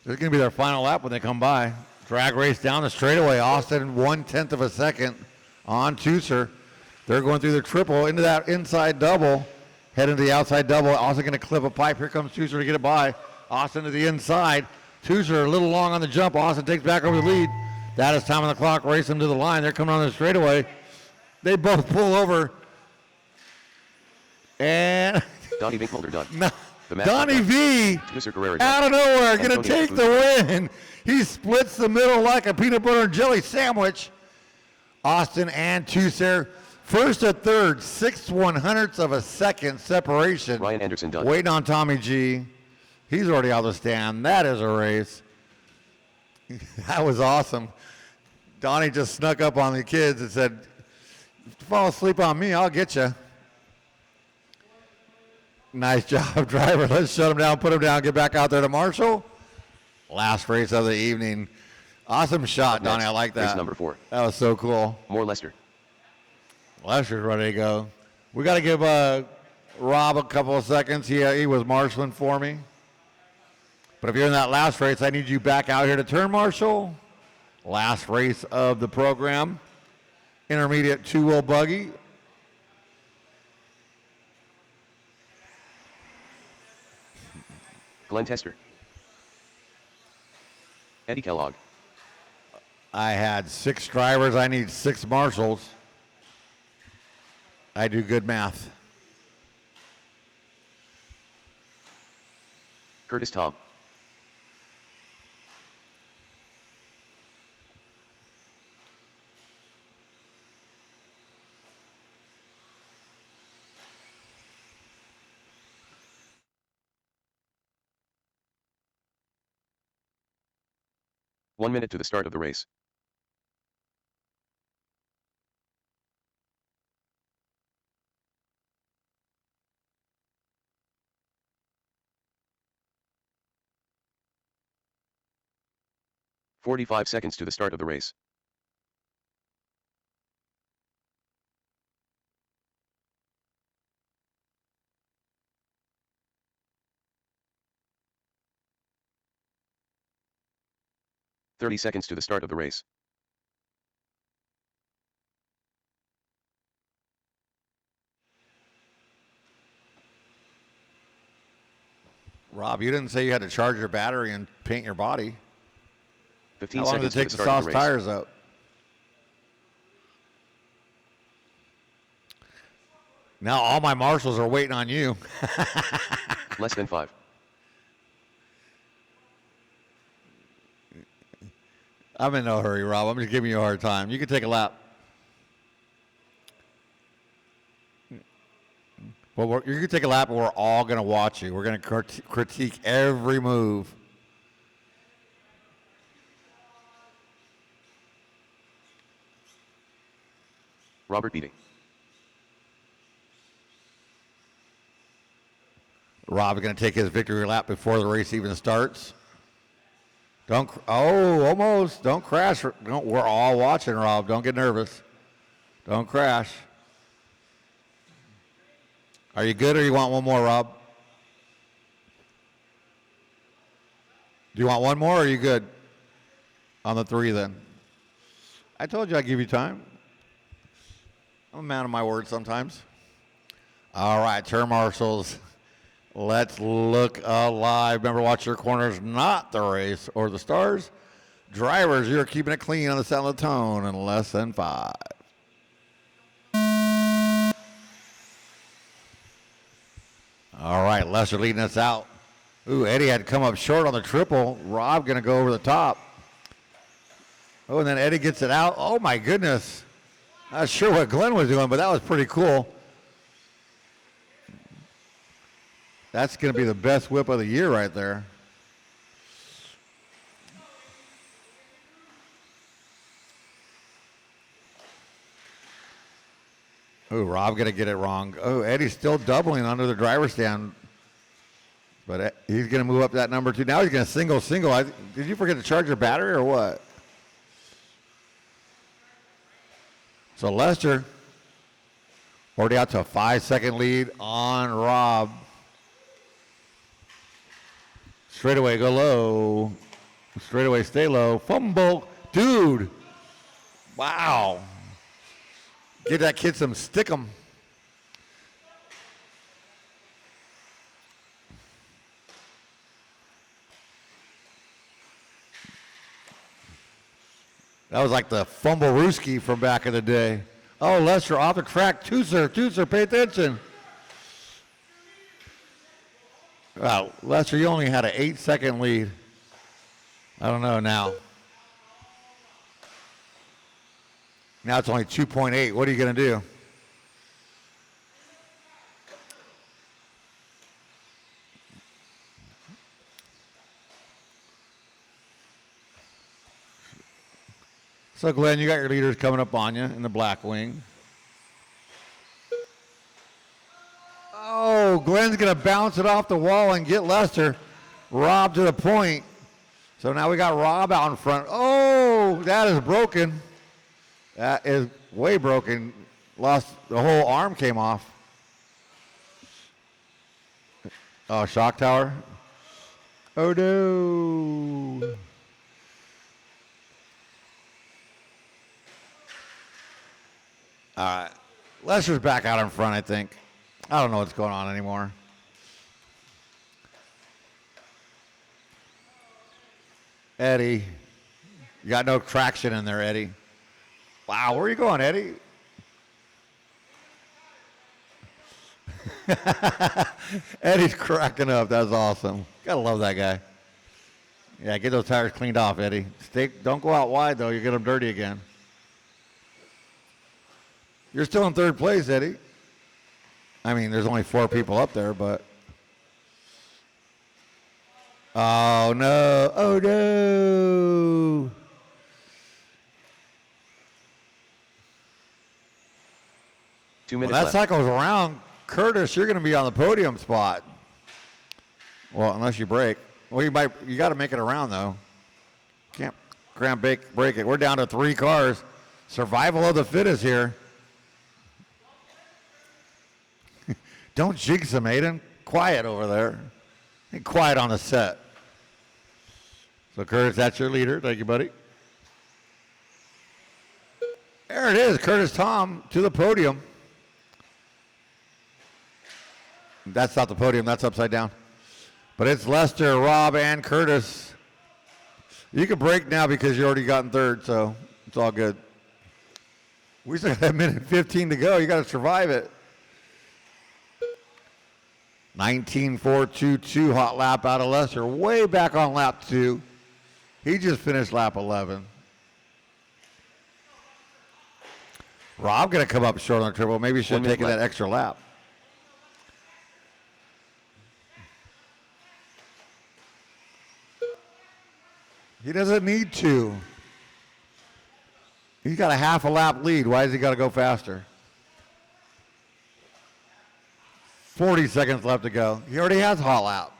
Speaker 3: This is going to be their final lap when they come by. Drag race down the straightaway. Austin 1/10 of a second on Tooser. They're going through the triple into that inside double. Head into the outside double. Austin going to clip a pipe. Here comes Tooser to get it by. Austin to the inside. Tooser a little long on the jump. Austin takes back over the lead. That is time on the clock. Race them to the line. They're coming on the straightaway. They both pull over. And
Speaker 2: Donnie Vinkmulder done.
Speaker 3: no,
Speaker 2: The match
Speaker 3: Donnie
Speaker 2: done.
Speaker 3: V
Speaker 2: Tooser Guerrero
Speaker 3: out
Speaker 2: done.
Speaker 3: of nowhere going to
Speaker 2: Antonio
Speaker 3: take
Speaker 2: Fuso.
Speaker 3: the win. He splits the middle like a peanut butter and jelly sandwich. Austin and Tooser, first to third, 6/100ths of a second separation.
Speaker 2: Ryan Anderson done.
Speaker 3: Waiting on Tommy G. He's already out of the stand. That is a race. That was awesome. Donnie just snuck up on the kids and said, fall asleep on me, I'll get you. Nice job, driver. Let's shut him down, put him down, get back out there to Marshall. Last race of the evening. Awesome shot, Donnie. I like that.
Speaker 2: Race number 4.
Speaker 3: That was so cool.
Speaker 2: More Lester.
Speaker 3: Lester's ready to go. We got to give Rob a couple of seconds. He was marshaling for me. But if you're in that last race, I need you back out here to turn marshal. Last race of the program. Intermediate two-wheel buggy.
Speaker 2: Glenn Tester. Eddie Kellogg.
Speaker 3: I had 6 drivers. I need 6 marshals. I do good math.
Speaker 2: Curtis Tom. One minute to the start of the race. "45 seconds to the start of the race. "30 seconds to the start of the race.
Speaker 3: Rob, you didn't say you had to charge your battery and paint your body.
Speaker 2: 15
Speaker 3: How long
Speaker 2: seconds
Speaker 3: does it take
Speaker 2: to
Speaker 3: to
Speaker 2: the start of
Speaker 3: sauce
Speaker 2: the race.
Speaker 3: tires up? Now all my marshals are waiting on you.
Speaker 2: Less than 5.
Speaker 3: I'm in no hurry, Rob. I'm just giving you a hard time. You can take a lap. Well, you can take a lap, and we're all going to watch you. We're going to critique every move.
Speaker 2: Robert beating.
Speaker 3: Rob is going to take his victory lap before the race even starts. Almost. Don't crash. We're all watching, Rob. Don't get nervous. Don't crash. Are you good or you want one more, Rob? Do you want one more or are you good? On the 3 then. I told you I'd give you time. I'm a man of my word sometimes. All right, turn marshals. Let's look alive. Remember, watch your corners, not the race or the stars. Drivers, you're keeping it clean on the sound of the tone in less than 5. All right, Lester leading us out. Ooh, Eddie had come up short on the triple. Rob going to go over the top. Oh, and then Eddie gets it out. Oh, my goodness. Not sure what Glenn was doing, but that was pretty cool. That's going to be the best whip of the year right there. Oh, Rob going to get it wrong. Oh, Eddie's still doubling under the driver's stand. But he's going to move up that number 2. Now he's going to single. Did you forget to charge your battery or what? So Lester already out to a 5-second lead on Rob. Straightaway, go low. Straightaway, stay low. Fumble. Dude. Wow. Give that kid some stickum. That was like the fumble-rooski from back in the day. Oh, Lester off the track. Tooser, pay attention. Wow, Lester, you only had an 8-second lead. I don't know now. Now it's only 2.8. What are you going to do? So, Glenn, you got your leaders coming up on you in the black wing. Oh, Glenn's going to bounce it off the wall and get Lester. Rob to the point. So now we got Rob out in front. Oh, that is broken. That is way broken. Lost, the whole arm came off. Oh, shock tower. Oh, no. All right. Lester's back out in front, I think. I don't know what's going on anymore. Eddie. You got no traction in there, Eddie. Wow, where are you going, Eddie? Eddie's cracking up. That's awesome. Gotta love that guy. Yeah, get those tires cleaned off, Eddie. Don't go out wide, though. You get them dirty again. You're still in 3rd place, Eddie. I mean, there's only 4 people up there, but. Oh, no. Oh, no.
Speaker 2: Two minutes
Speaker 3: Well, that
Speaker 2: left.
Speaker 3: cycle's around. Curtis, you're going to be on the podium spot. Well, unless you break. Well, you got to make it around, though. Can't break it. We're down to 3 cars. Survival of the fittest here. Don't jinx him, Aiden. Quiet over there. Be quiet on the set. So, Curtis, that's your leader. Thank you, buddy. There it is, Curtis Tom to the podium. That's not the podium. That's upside down. But it's Lester, Rob, and Curtis. You can break now because you already got in third, so it's all good. We still got a minute 15 to go. You got to survive it. 19.422 hot lap out of Lester. Way back on lap 2. He just finished lap 11. Rob going to come up short on the turbo. Maybe he should have taken that extra lap. He doesn't need to. He's got a half a lap lead. Why has he got to go faster? 40 seconds left to go. He already has hot lap.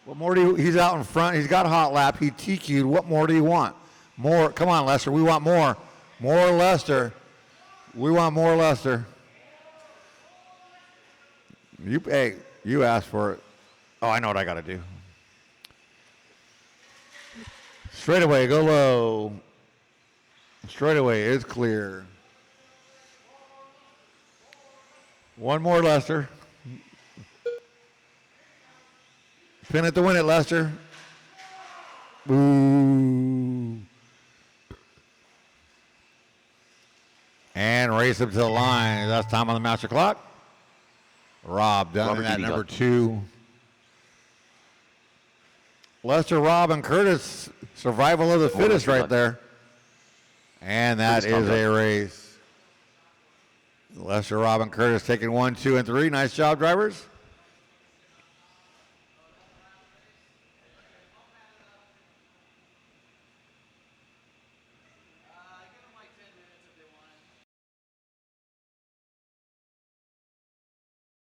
Speaker 3: What more do you, he's out in front. He's got hot lap. He TQ'd. What more do you want? More. Come on, Lester. We want more. More Lester. We want more Lester. Hey, you asked for it. Oh, I know what I got to do. Straightaway, go low. Straightaway is clear. One more, Lester. Pin it to win it, Lester. Ooh. And race up to the line. That's time on the master clock. Rob done in that number 2. Lester, Rob, and Curtis, survival of the fittest right there. And that is a race. Lester, Rob, and Curtis taking 1, 2, and 3. Nice job, drivers.